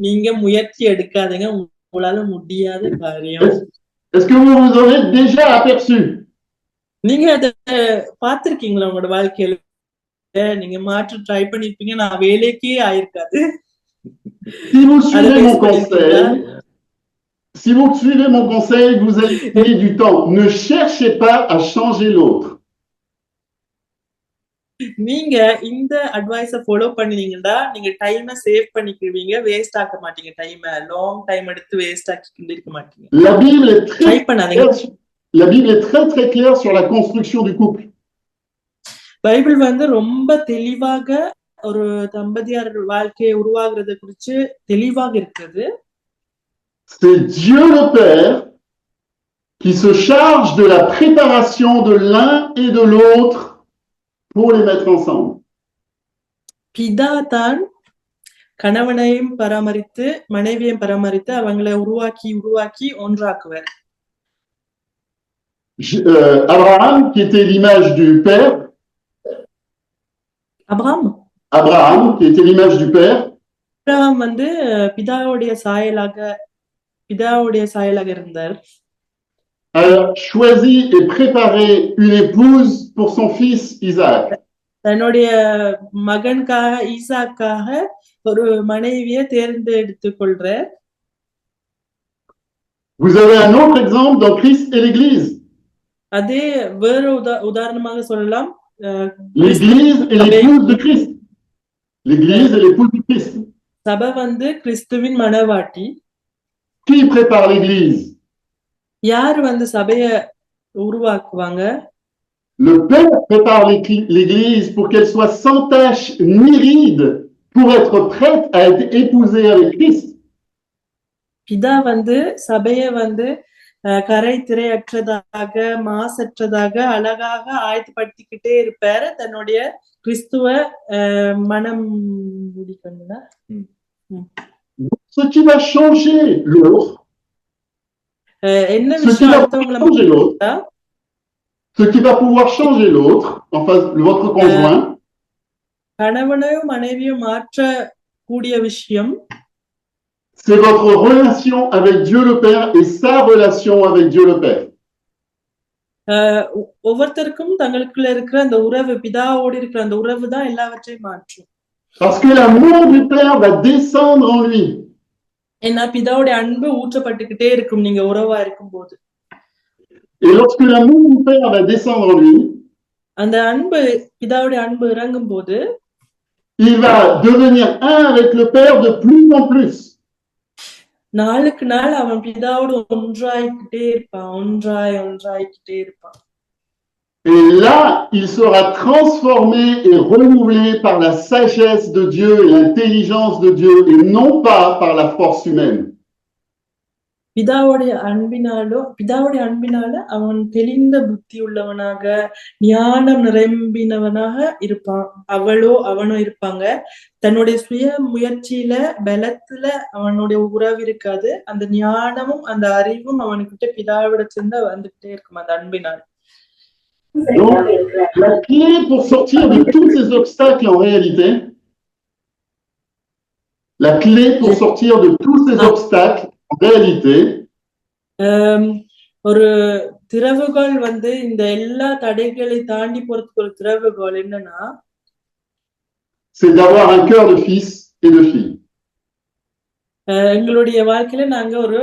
நீங்க முயற்சி எடுக்காதீங்க, உங்களால முடியாத காரியம். Est-ce que vous vous aurez déjà aperçu? நீங்க அதை பார்த்திருக்கீங்களா உங்களோட வாழ்க்கையில? நீங்க மாற்ற ட்ரை பண்ணிருப்பீங்க, நான் வேலைக்கே ஆயிருக்காது. Si vous suivez mon conseil, vous allez gagner du temps. Ne cherchez pas à changer l'autre. நீங்க இந்த அட்வைஸ ஃபாலோ பண்ணினீங்கன்னா நீங்க டைமை சேவ் பண்ணிக்குவீங்க, வேஸ்ட் ஆக்க மாட்டீங்க. டைமை லாங் டைம் எடுத்து வேஸ்ட் ஆக்கிட்டு இருக்க மாட்டீங்க. La Bible est très très claire sur la construction du couple. Bible வந்து ரொம்ப தெளிவாக ஒரு தம்பதியார் வாழ்க்கையை உருவாக்குறத குறித்து தெளிவாக இருக்குது. C'est Dieu le Père qui se charge de la préparation de l'un et de l'autre pour les mettre ensemble. பிதா தான் கணவனையும் பராமரித்து மனைவியையும் பராமரித்து அவங்களை உருவாக்கி ஒன்றாக்குவார். Abraham, qui était l'image du Père. Abraham, qui était l'image du Père. Abraham வந்து பிதாவுடைய சாயலாக இருந்தார். A choisi et préparé une épouse pour son fils Isaac. தன்னுடைய மகனுக்காக ஈசாக்காக ஒரு மனைவியை தேர்ந்தெடுத்துக் கொள்றார். Vous avez un autre exemple dans Christ et l'Église. அதே வேற உதாரணமாக சொல்லலாம். L'Église et l'épouse de Christ. L'Église et l'épouse de Christ. சபை வந்து கிறிஸ்துவின் மணவாட்டி. Qui prépare l'Église? யார் வந்து சபையை உருவாக்குவாங்க? Le Père prépare l'Église pour qu'elle soit sans tache ni ride, pour être prête à être épousée avec Christ. பிதா வந்து சபையை வந்து கரை திரையற்றதாக மாசற்றதாக அழகாக ஆயத்தப்படுத்திக்கிட்டே இருப்பாரு தன்னுடைய கிறிஸ்துவ மனம் முடிக்கணும்னா. Ce qui va changer l'autre, என்ன விஷயம் ce qui va pouvoir changer l'autre, enfin votre conjoint, கணவனையும் மனைவியும் மாற்ற கூடிய விஷயம், c'est votre relation avec Dieu le Père et sa relation avec Dieu le Père. ஒவ்வொருத்தருக்கும் தங்களுக்குள்ள இருக்கிற அந்த உறவு, பிதாவோடு இருக்கிற அந்த உறவு தான் எல்லாவற்றையும் மாற்றும். Parce que l'amour du Père va descendre en lui. ஏன்னா பிதாவுடைய அன்பு ஊற்றப்பட்டுக்கிட்டே இருக்கும் நீங்க உறவா இருக்கும் போது. Et lorsque l'amour du Père va descendre en lui, அந்த அன்பு பிதாவுடைய அன்பு இறங்கும் போது, il va devenir un avec le Père de plus en plus. நாளுக்கு நாள் அவன் பிதாவோடு ஒன்றாயிக்கிட்டே இருப்பான். Et là, il sera transformé et renouvelé par la sagesse de Dieu et l'intelligence de Dieu et non pas par la force humaine. பிதாவுடைய அன்பினால அவன் தெளிந்த புத்தி உள்ளவனாக ஞானம் நிரம்பினவனாக இருப்பான். அவனோ இருப்பாங்க. தன்னுடைய சுய முயற்சியில பலத்துல அவனுடைய உறவு இருக்காது. அந்த ஞானமும் அந்த அறிவும் அவனுக்கிட்ட பிதாவிடத்திலிருந்து வந்துகிட்டே இருக்கும் அந்த அன்பினால். Donc, la clé pour sortir de tous ces obstacles en réalité, ஒரு திறவுகோல் வந்து இந்த எல்லா தடைகளை தாண்டி போறதுக்கு ஒரு திறவுகோல் என்னன்னா, c'est d'avoir un cœur de fils et de fille. எங்களுடைய வாழ்க்கையில நாங்க ஒரு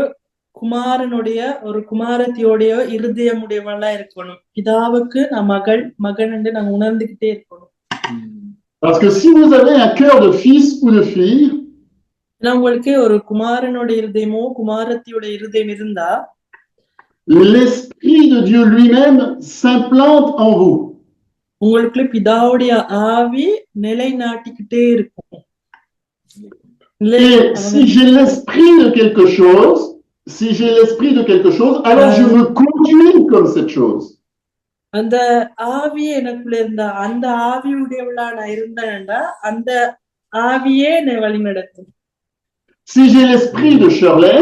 குமாரனுடைய ஒரு குமாரத்தியோடைய இருதயமுடையவளா இருக்கணும். பிதாவுக்கு நான் மகள் மகன் என்று நாங்க உணர்ந்துகிட்டே இருக்கணும். Parce que si vous avez un cœur de fils ou de fille, ஏன்னா உங்களுக்கு ஒரு குமாரனுடைய இருதயமோ குமாரத்தியோட இருதயம் இருந்தா l'Esprit de Dieu lui-même s'implante en vous. உங்களுக்குள்ள பிதாவுடைய ஆவி நிலைநாட்டிக்கிட்டே இருக்கும். Et si j'ai l'esprit de quelque chose, alors je me conduis comme cette chose. அந்த ஆவி எனக்குள்ள இருந்தா அந்த ஆவியுடையவளா நான் இருந்தேன்டா அந்த ஆவியே என்னை வழி நடத்தும். Si j'ai l'esprit de Shirley,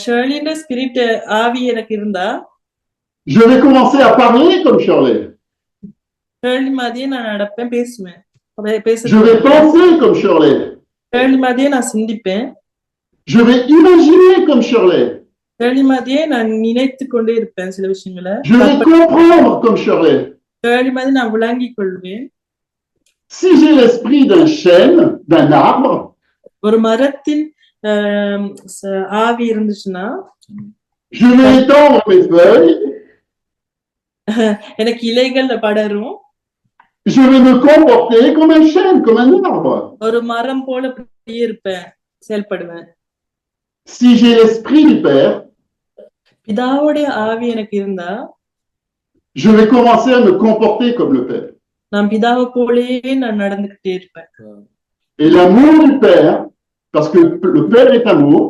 Sherlin spirit ஆவி எனக்கு இருந்தா je vais commencer à parler comme Shirley. Shirley மாதிரியே நான் நடப்பேன், பேசுவேன், Je vais penser comme Shirley. Shirley மாதிரியே நான் சிந்திப்பேன். Je vais imaginer comme Shirley. Shirley மாதிரியே நான் நினைத்து கொண்டே இருப்பேன் சில விஷயங்களை. Je vais comprendre comme Shirley. Shirley மாதிரி நான் விளங்கிக் கொள்வேன். Si j'ai l'esprit d'un chêne, d'un arbre, ஒரு மரத்தின் ஆவி இருந்துச்சுன்னா je vais étendre mes feuilles, எனக்கு இலைகள் படரும். je vais me comporter comme un chêne, comme un arbre. ஒரு மரம் போல இருப்பேன், செயல்படுவேன். Si j'ai l'esprit du Père, பிதாவுடைய ஆவி எனக்கு இருந்தா je vais commencer à me comporter comme le Père. நான் பிதாவை போலயே நான் நடந்துகிட்டே இருப்பேன். Et l'amour du Père, parce que le Père est amour,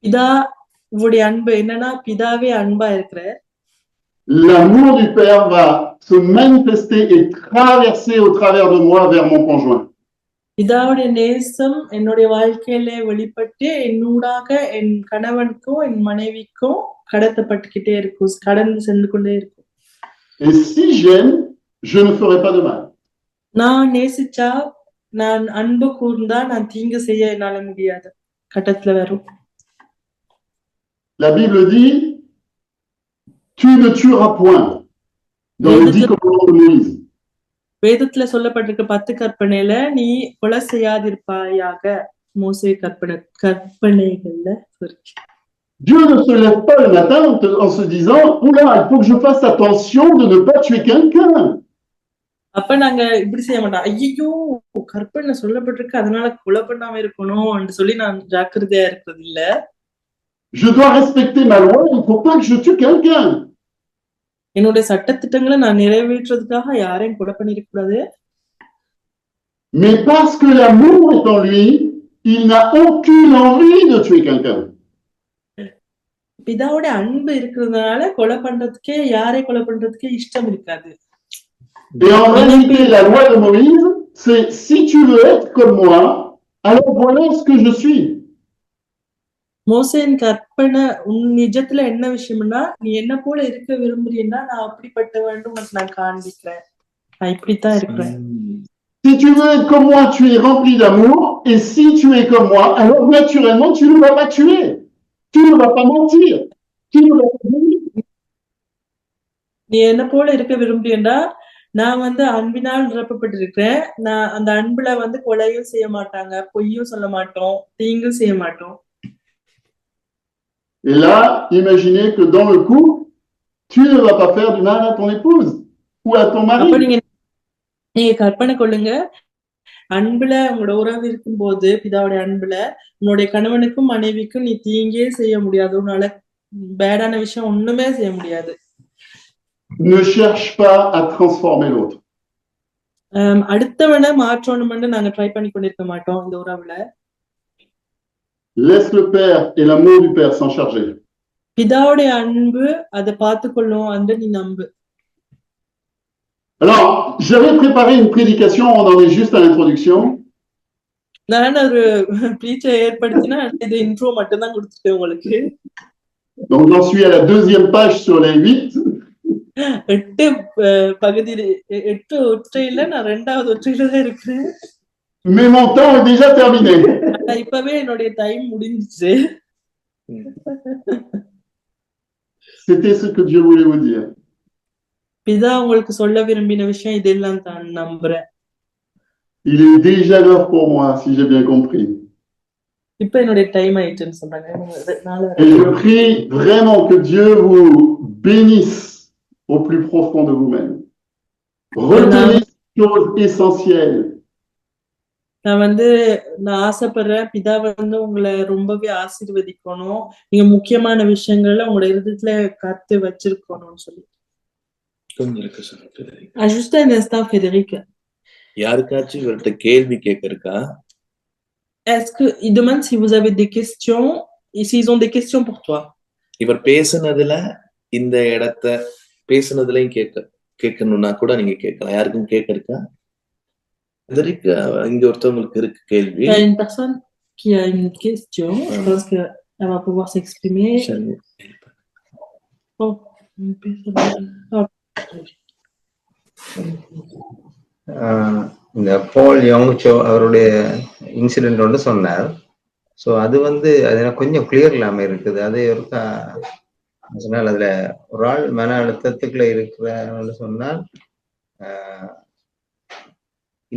பிதாவுடைய அன்பு என்னன்னா பிதாவே அன்பா இருக்கிற l'amour du Père va se manifester et traverser au travers de moi vers mon conjoint. பிதாவுடைய நேசம் என்னுடைய வாழ்க்கையில வெளிப்பட்டு என்னூடாக என் கணவனுக்கும் என் மனைவிக்கும் கடத்தப்பட்டுக்கிட்டே இருக்கும், கடந்து சென்று கொண்டே இருக்கும். Et si j'aime, je ne ferai pas de mal. நான் நேசிச்சா நான் அன்பு கூர்ந்தா நான் தீங்கு செய்ய என்னால முடியாது கட்டத்துல வரும். La Bible dit, tu ne tueras point, dans les 10 commandements de Moïse. வேதத்துல சொல்லப்பட்டிருக்க 10 கற்பனையில நீ கொலை செய்யாதிருப்பாயாக மோசே கற்பனைகள்ல Dieu ne se lève pas le matin en se disant, oula, il faut que je fasse attention de ne pas tuer quelqu'un. அப்ப நாங்க இப்படி செய்ய மாட்டோம், ஐயோ கற்பனை சொல்லப்பட்டிருக்கு அதனால கொலை பண்ணாம இருக்கணும் சொல்லி நான் ஜாக்கிரதையா இருக்கிறது இல்ல. Je dois respecter ma loi, il ne faut pas que je tue quelqu'un. என்னுடைய சட்டத்திட்டங்களை நான் நிறைவேற்றுறதுக்காக யாரையும் கொலை பண்ணிருக்க கூடாது. Mais parce que l'amour est en lui, il n'a aucune envie de tuer quelqu'un. பிதாவுடைய அன்பு இருக்கிறதுனால கொலை பண்றதுக்கே யாரை கொலை பண்றதுக்கே இஷ்டம் இருக்காது. Et en réalité, la loi de Moïse, c'est si tu veux être comme moi, alors voilà ce que je suis. மோசேயின் கற்பனை உன் நிஜத்துல என்ன விஷயம்னா நீ என்ன போல இருக்க விரும்புறீன்னா நான் அப்படிப்பட்ட வேண்டும் உனக்கு நான் காண்பிக்கிறேன், நான் இப்படித்தான் இருக்கிறேன். Si tu veux être comme moi, tu es rempli d'amour, et si tu es comme moi, alors naturellement tu ne vas pas tuer, tu ne vas pas mentir, tu ne vas pas mentir. நீ என்ன போல இருக்க விரும்புறீன்னா நான் அன்பினால் நிரப்பப்பட்டிருக்கிறேன், நான் அந்த அன்புல கொலையும் செய்ய மாட்டாங்க, பொய்யும் சொல்ல மாட்டோம், தீங்கும் செய்ய மாட்டோம். Et là, imaginez que dans le couple, tu ne vas pas faire du mal à ton épouse ou à ton mari. நீங்க கற்பனை கொள்ளுங்க, அன்புல உங்களோட உறவு இருக்கும் போது பிதாவுடைய அன்புல உன்னுடைய கணவனுக்கும் மனைவிக்கும் நீ தீங்கே செய்ய முடியாது, உன்னால பேடான விஷயம் ஒண்ணுமே செய்ய முடியாது. Ne cherche pas à transformer l'autre. அடுத்தவனை மாற்றணும்னு நாங்க ட்ரை பண்ணி கொண்டிருக்க மாட்டோம் இந்த உறவுல. Laisse le Père et l'amour du Père s'en charger. பிதாவுடைய அன்பு அதை பார்த்துக்கொள்ளும் என்று நீ நம்பு. Alors, j'avais préparé une prédication, on en est juste à l'introduction. நான் ஒரு பிரீச்சை ஏற்படுத்தினா இது இன்ட்ரோ மட்டும் தான் கொடுத்துட்டேன் உங்களுக்கு. Donc j'en suis à la 2e page sur les 8. 8 பகுதியில் 8 ஒற்றையில நான் 2வது ஒற்றையில தான் இருக்கிறேன். Mais mon temps est déjà terminé. இப்பவே என்னுடைய டைம் முடிஞ்சிச்சு. C'était ce que Dieu voulait vous dire. பிதா உங்களுக்கு சொல்ல விரும்பின விஷயம் இதெல்லாம் தான் நம்புறேன். Il est déjà l'heure pour moi, si j'ai bien compris. இப்ப என்னுடைய டைம் ஆயிடுச்சுன்னு சொல்றாங்க. Et je prie vraiment que Dieu vous bénisse au plus profond de vous-même. Retenez ces choses essentielles. நான் ஆசைப்படுறேன் பிதா உங்களை ரொம்பவே ஆசீர்வதிக்கணும். நீங்க முக்கியமான விஷயங்கள்ல உங்களோட இருதயத்துல கத்து வச்சிருக்கணும்னு சொல்லி. கொஞ்சம் இருக்கு sir. Juste un instant, Frédéric. யாருக்காச்சும் இவர்கிட்ட கேள்வி கேட்கறக்கா? Est-ce que il demande si vous avez des questions et s'ils ont des questions pour toi. இவர் பேசுனதுல இந்த இடத்த பேசுனதுலயும் கேட்கணும்னா கூட நீங்க கேட்கலாம். யாருக்கும் கேட்கறக்கா? Frédéric, இங்க ஒருத்தவங்களுக்கு இருக்கு கேள்வி. Il y a une personne qui a une question. Je pense que elle va pouvoir s'exprimer. Oh, இந்த பால் யோங்சோ அவருடைய இன்சிடென்ட் ஒன்று சொன்னார். ஸோ அது எனக்கு கொஞ்சம் கிளியர் இல்லாம இருக்குது. அது இருக்கா சொன்னால் அதுல ஒரு ஆள் மன அழுத்தத்துக்குள்ள இருக்கிறான்னு சொன்னால்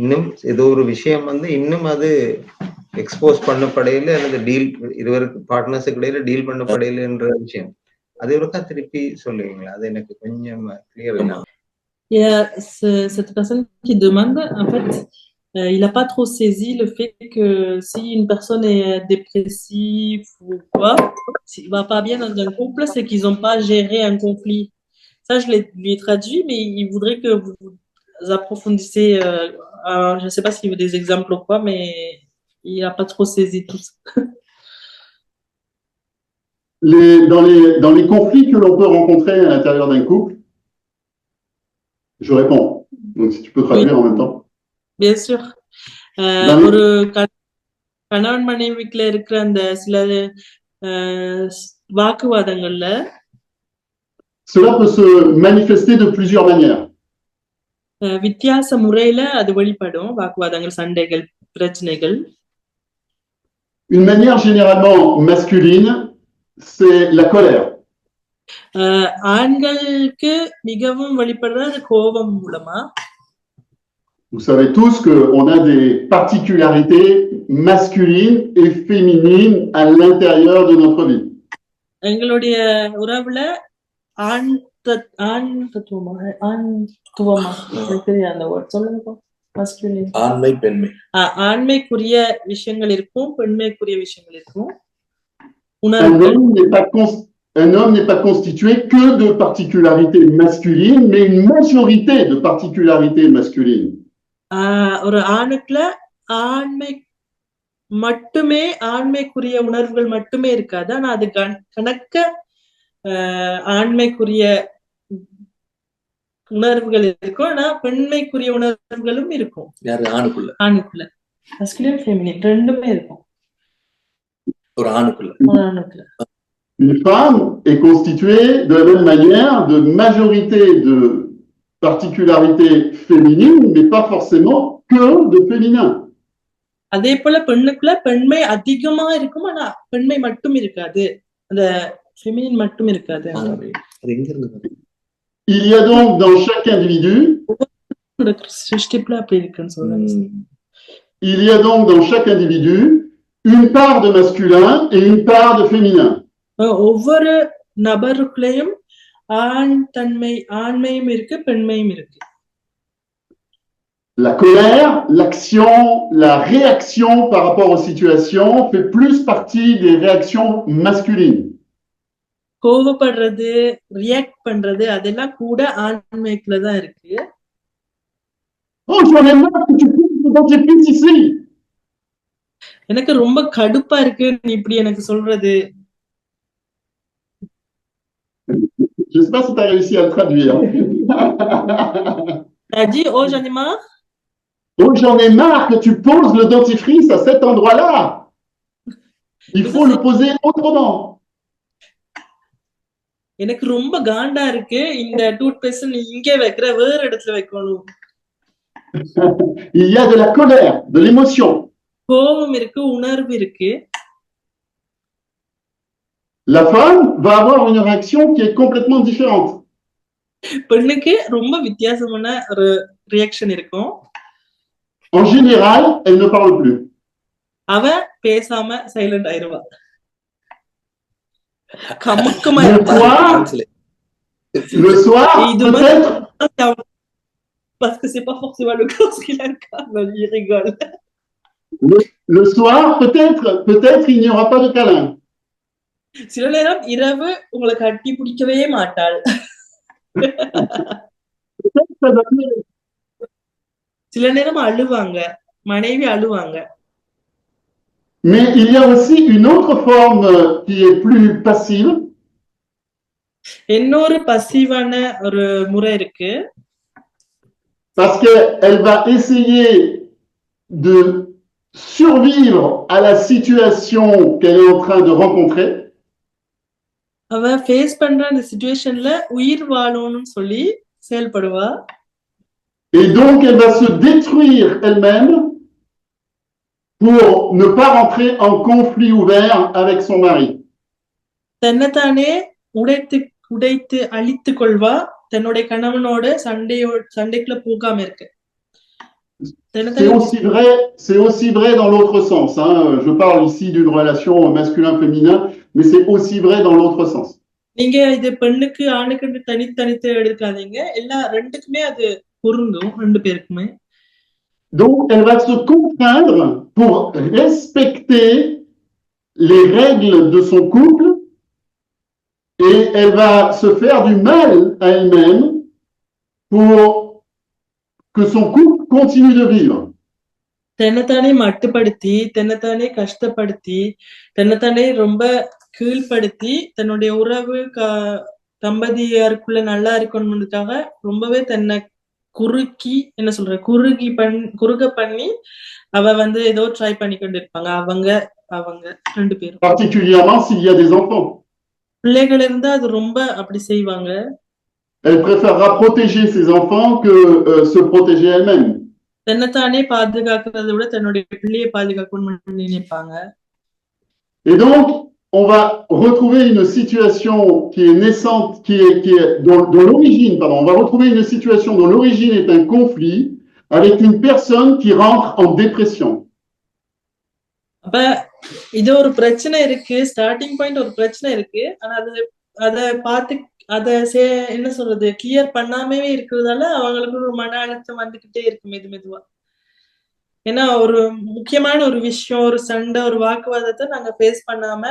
இன்னும் ஏதோ ஒரு விஷயம் இன்னும் அது எக்ஸ்போஸ் பண்ணப்படையில அல்லது டீல் இருவருக்கு பார்ட்னர்ஸுக்கு இடையில டீல் பண்ணப்படையிலன்ற விஷயம் அது இருக்கா திருப்பி சொல்லுவீங்களா? அது எனக்கு கொஞ்சம் கிளியர் இல்லை. Il y a cette personne qui demande, en fait, il n'a pas trop saisi le fait que si une personne est dépressive ou quoi, s'il va pas bien dans un couple, c'est qu'ils n'ont pas géré un conflit. Ça, je l'ai traduit, mais il voudrait que vous approfondissiez. Je ne sais pas s'il veut des exemples ou quoi, mais il n'a pas trop saisi tout ça. Dans les conflits que l'on peut rencontrer à l'intérieur d'un couple, je réponds. Donc, si tu peux traduire en même temps. Bien sûr. ஒரு கணவன் மனைவிக்குள்ள இருக்கிற அந்த சில வாக்குவாதங்கள்ல Cela peut se manifester de plusieurs manières. வித்தியாச முறையில அது வெளிப்படும். வாக்குவாதங்கள், சண்டைகள், பிரச்சனைகள். Une manière généralement masculine, c'est la colère. ஆண்களுக்கு மிகவும் வெளிப்படுறது கோபம் மூலமா. Vous savez tous qu'on a des particularités masculines et féminines à l'intérieur de notre vie. எங்களுடைய உறவுல ஆண்மை பெண்மை ஆண்மைக்குரிய விஷயங்கள் இருக்கும், பெண்மைக்குரிய விஷயங்கள் இருக்கும். Un homme n'est pas constitué que de particularités masculines, mais une majorité de particularités masculines. ஒரு ஆணுக்குள்ள ஆண்மை மட்டுமே ஆண்மைக்குரிய உணர்வுகள் மட்டுமே இருக்காது. ஆனா அது கணக்க ஆண்மைக்குரிய உணர்வுகள் இருக்கும். ஆனா பெண்மைக்குரிய உணர்வுகளும் இருக்கும். ஆணுக்குள்ள மஸ்குலின் ஃபெமினின் ரெண்டுமே இருக்கும். ஒரு ஆணுக்குள்ள Une femme est constituée de la même manière de majorité de particularités féminines, mais pas forcément que de féminin. அதே போல பெண்ணுக்குள்ள பெண்மை அதிகமா இருக்கும், ஆனா பெண்மை மட்டும் இருக்காது, அந்த ஃபெமினின் மட்டும் இருக்காது. Il y a donc dans chaque individu il y a donc dans chaque individu une part de masculin et une part de féminin. ஒவ்வொரு நபருக்குள்ளேயும் ஆண்மையும் இருக்கு, பெண்மையும் இருக்கு. La colère, l'action, la réaction par rapport aux situations fait plus partie des réactions masculines. கோபப்படுறது, react பண்றது அதெல்லாம் கூட ஆண்மைக்குள்ள தான் இருக்கு. Oh, j'en ai marre que tu pousses le dentifrice ici. எனக்கு ரொம்ப கடுப்பா இருக்கு நீ இப்படி எனக்கு சொல்றது. Je sais pas si tu as réussi à le traduire. T'as dit oh j'en ai marre? Oh j'en ai marre que tu poses le dentifrice à cet endroit-là. Il faut le poser autrement. எனக்கு ரொம்ப காண்டா இருக்கு இந்த tooth paste நீ இங்கே வைக்கிற வேற இடத்துல வைக்கணும். Il y a de la colère, de l'émotion. கோபம் இருக்கு, உணர்வு இருக்கு. La femme va avoir une réaction qui est complètement différente. பெண்ணுக்கு ரொம்ப வித்தியாசமான ஒரு ரியாக்ஷன் இருக்கும். En général, elle ne parle plus. அவ பேசாம சைலண்ட் ஆயிருவா. கமுக்கமா Le இருப்பா. soir, le soir, இது peut-être, parce que c'est pas forcément le cas qu'il a le cas. Non, il rigole. le soir, peut-être, il n'y aura pas de câlin. சில நேரம் இரவு உங்களை கட்டி பிடிக்கவே மாட்டாள். Ça va pleurer. சில நேரம் அழுவாங்க, மனைவி அழுவாங்க. Mais il y a aussi une autre forme qui est plus passive. இன்னொரு பசிவான ஒரு முறை இருக்கு. Parce qu'elle va essayer de survivre à la situation qu'elle est en train de rencontrer. அவ ஃபேஸ் பண்ற அந்த சிச்சுவேஷன்ல உயிர் வாழணும்னு சொல்லி செயல்படுவா. Et donc, elle va se détruire elle-même pour ne pas rentrer en conflit ouvert avec son mari. தன்னைத்தானே உடைத்து அழித்து கொள்வா, தன்னுடைய கணவனோட சண்டைக்குள்ள போகாம இருக்கு. C'est aussi vrai dans l'autre sens. Hein. Je parle ici d'une relation masculin-féminin, mais c'est aussi vrai dans l'autre sens. நீங்க இது பெண்ணுக்கு ஆணுக்கு தனித்தனித்து எடுக்காதீங்க, எல்லா ரெண்டுக்குமே அது பொருந்தும், ரெண்டு பேருக்குமே. Donc, elle va se contraindre pour respecter les règles de son couple et elle va se faire du mal à elle-même pour que son couple continue de vivre. தன்னைத்தானே மட்டுப்படுத்தி, தன்னைத்தானே கஷ்டப்படுத்தி, தன்னைத்தானே ரொம்ப கீழ்படுத்தி, தன்னுடைய உறவு தம்பதியாருக்குள்ள நல்லா இருக்கணும்னுக்காக ரொம்பவே தன்னை குறுக பண்ணி அவ வந்து ஏதோ ட்ரை பண்ணி கொண்டு இருப்பாங்க. அவங்க ரெண்டு பேரும். Particulièrement s'il y a des enfants. பிள்ளைகள் இருந்தா அது ரொம்ப அப்படி செய்வாங்க. Elle préférera protéger ses enfants que se protéger elle-même. தன்னைத்தானே பாதுகாக்கிறத விட தன்னுடைய பிள்ளையை பாதுகாக்கணும்னு நினைப்பாங்க. Et donc, on va retrouver une situation qui est naissante, dont l'origine, pardon, on va retrouver une situation dont l'origine est un conflit avec une personne qui rentre en dépression. அப்ப இது ஒரு பிரச்சனை இருக்கு, ஸ்டார்டிங் பாயிண்ட் ஒரு பிரச்சனை இருக்கு. ஆனா அதை என்ன சொல்றது, கிளியர் பண்ணாமே இருக்கிறதால அவங்களுக்கு ஒரு மன அழுத்தம் வந்துகிட்டே இருக்கு மெதுவா. ஏன்னா ஒரு முக்கியமான ஒரு விஷயம், ஒரு சண்டை, ஒரு வாக்குவாதத்தை நாங்க ஃபேஸ் பண்ணாம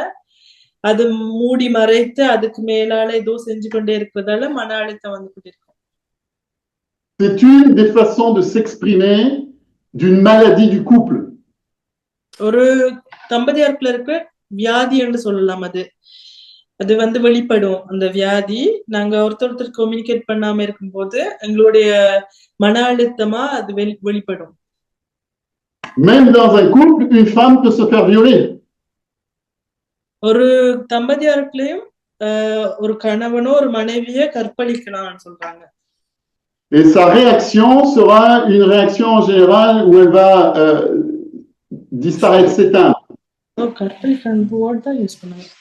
அது மூடி மறைத்து அதுக்கு மேலால ஏதோ செஞ்சு கொண்டே இருக்கிறதால மன அழுத்தம் வந்துகிட்டே இருக்கும். C'est une des façons de s'exprimer d'une maladie du couple. ஒரு தம்பதியாருக்குள்ள இருக்க வியாதி என்று சொல்லலாம். அது வந்து வெளிப்படும். அந்த வியாதி நாங்க ஒருத்தர் கம்யூனிகேட் பண்ணாம இருக்கும்போது எங்களுடைய மன அழுத்தமா அது வெளிப்படும். Même dans un couple, une femme peut se faire violer. ஒரு தம்பதியாருக்குள்ளயும் ஒரு கணவனோ ஒரு மனைவியை கற்பழிக்கலாம்னு சொல்றாங்க. Et sa réaction sera une réaction en général où elle va disparaître, s'éteindre.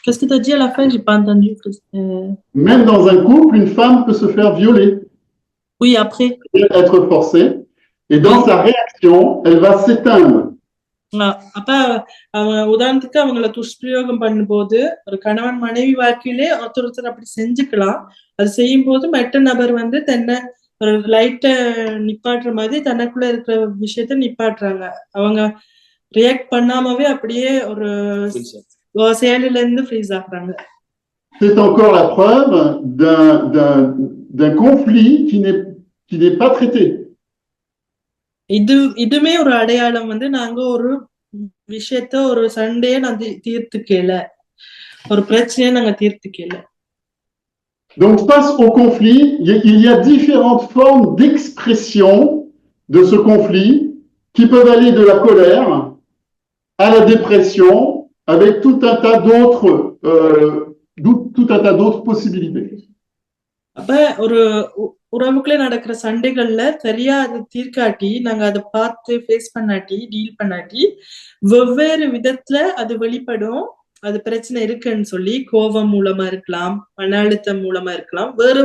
Qu'est-ce que tu as dit à la fin? J'ai pas entendu. Même dans un couple, une femme peut se faire violer. Oui, après. Être forcée. Et dans sa réaction, elle va s'éteindre. அப்ப உதாரணத்துக்கு அவங்கள துஷ்பிரயோகம் பண்ணும்போது ஒரு கணவன் மனைவி வாழ்க்கையிலே ஒருத்தர் அப்படி செஞ்சுக்கலாம். அது செய்யும் போது மற்ற நபர் வந்து தன்னை ஒரு லைட்ட நிப்பாட்டுற மாதிரி தனக்குள்ள இருக்கிற விஷயத்த நிப்பாட்டுறாங்க. அவங்க ரியாக்ட் பண்ணாமவே அப்படியே ஒரு செயலில இருந்து ஃப்ரீஸ் ஆகுறாங்க. C'est encore la preuve d'un conflit qui n'est pas traité. இதுமே ஒரு அடையாளம் வந்து நாங்க ஒரு விஷயத்த ஒரு சண்டையை நான் தீர்த்துக்கல, ஒரு பிரச்சனையை நாங்க தீர்த்துக்கல. Donc face au conflit, il y a différentes formes d'expression de ce conflit qui peuvent aller de la colère à la dépression avec tout un tas d'autres possibilités. அப்ப ஒரு உறவுக்குள்ளே நடக்கிற சண்டைகள்ல சரியா அதை தீர்க்காட்டி நாங்க அதை பார்த்து ஃபேஸ் பண்ணாட்டி டீல் பண்ணாட்டி வெவ்வேறு விதத்துல அது வெளிப்படும். அது பிரச்சனை இருக்குன்னு சொல்லி கோபம் மூலமா இருக்கலாம், மன அழுத்தம் மூலமா இருக்கலாம், வேறு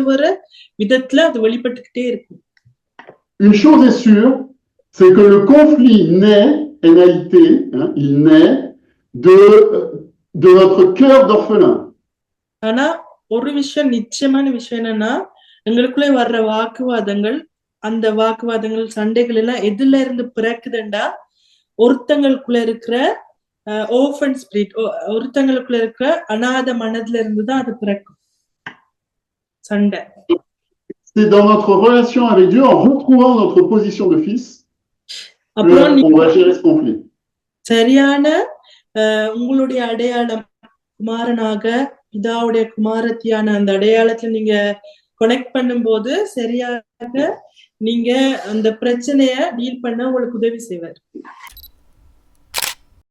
விதத்துல அது வெளிப்பட்டுக்கிட்டே இருக்கும். Une chose est sûre, c'est que le conflit naît NAIT, hein, il naît de notre cœur d'orphelin. ஆனா ஒரு விஷயம், நிச்சயமான விஷயம் என்னன்னா, எங்களுக்குள்ளே வர்ற வாக்குவாதங்கள், அந்த வாக்குவாதங்கள், சண்டைகள் எல்லாம் எதுல இருந்து பிறக்குதுண்டா, ஒருத்தங்களுக்குள்ள இருக்கிற ஓஃபன் ஸ்பிரிட், ஒருத்தங்களுக்குள்ள இருக்கிற அநாத மனதுல இருந்துதான் அது பிறக்கும் சண்டை. C'est dans notre relation avec Dieu, en retrouvant notre position de fils, qu'on va gérer ce conflit. சரியான உங்களுடைய அடையாளம், குமாரனாக பிதாவுடைய குமாரத்தியான அந்த அடையாளத்துல நீங்க கனெக்ட் பண்ணும்போது சரியாக நீங்க அந்த பிரச்சனைய டீல் பண்ண உங்களுக்கு உதவி செய்வார்.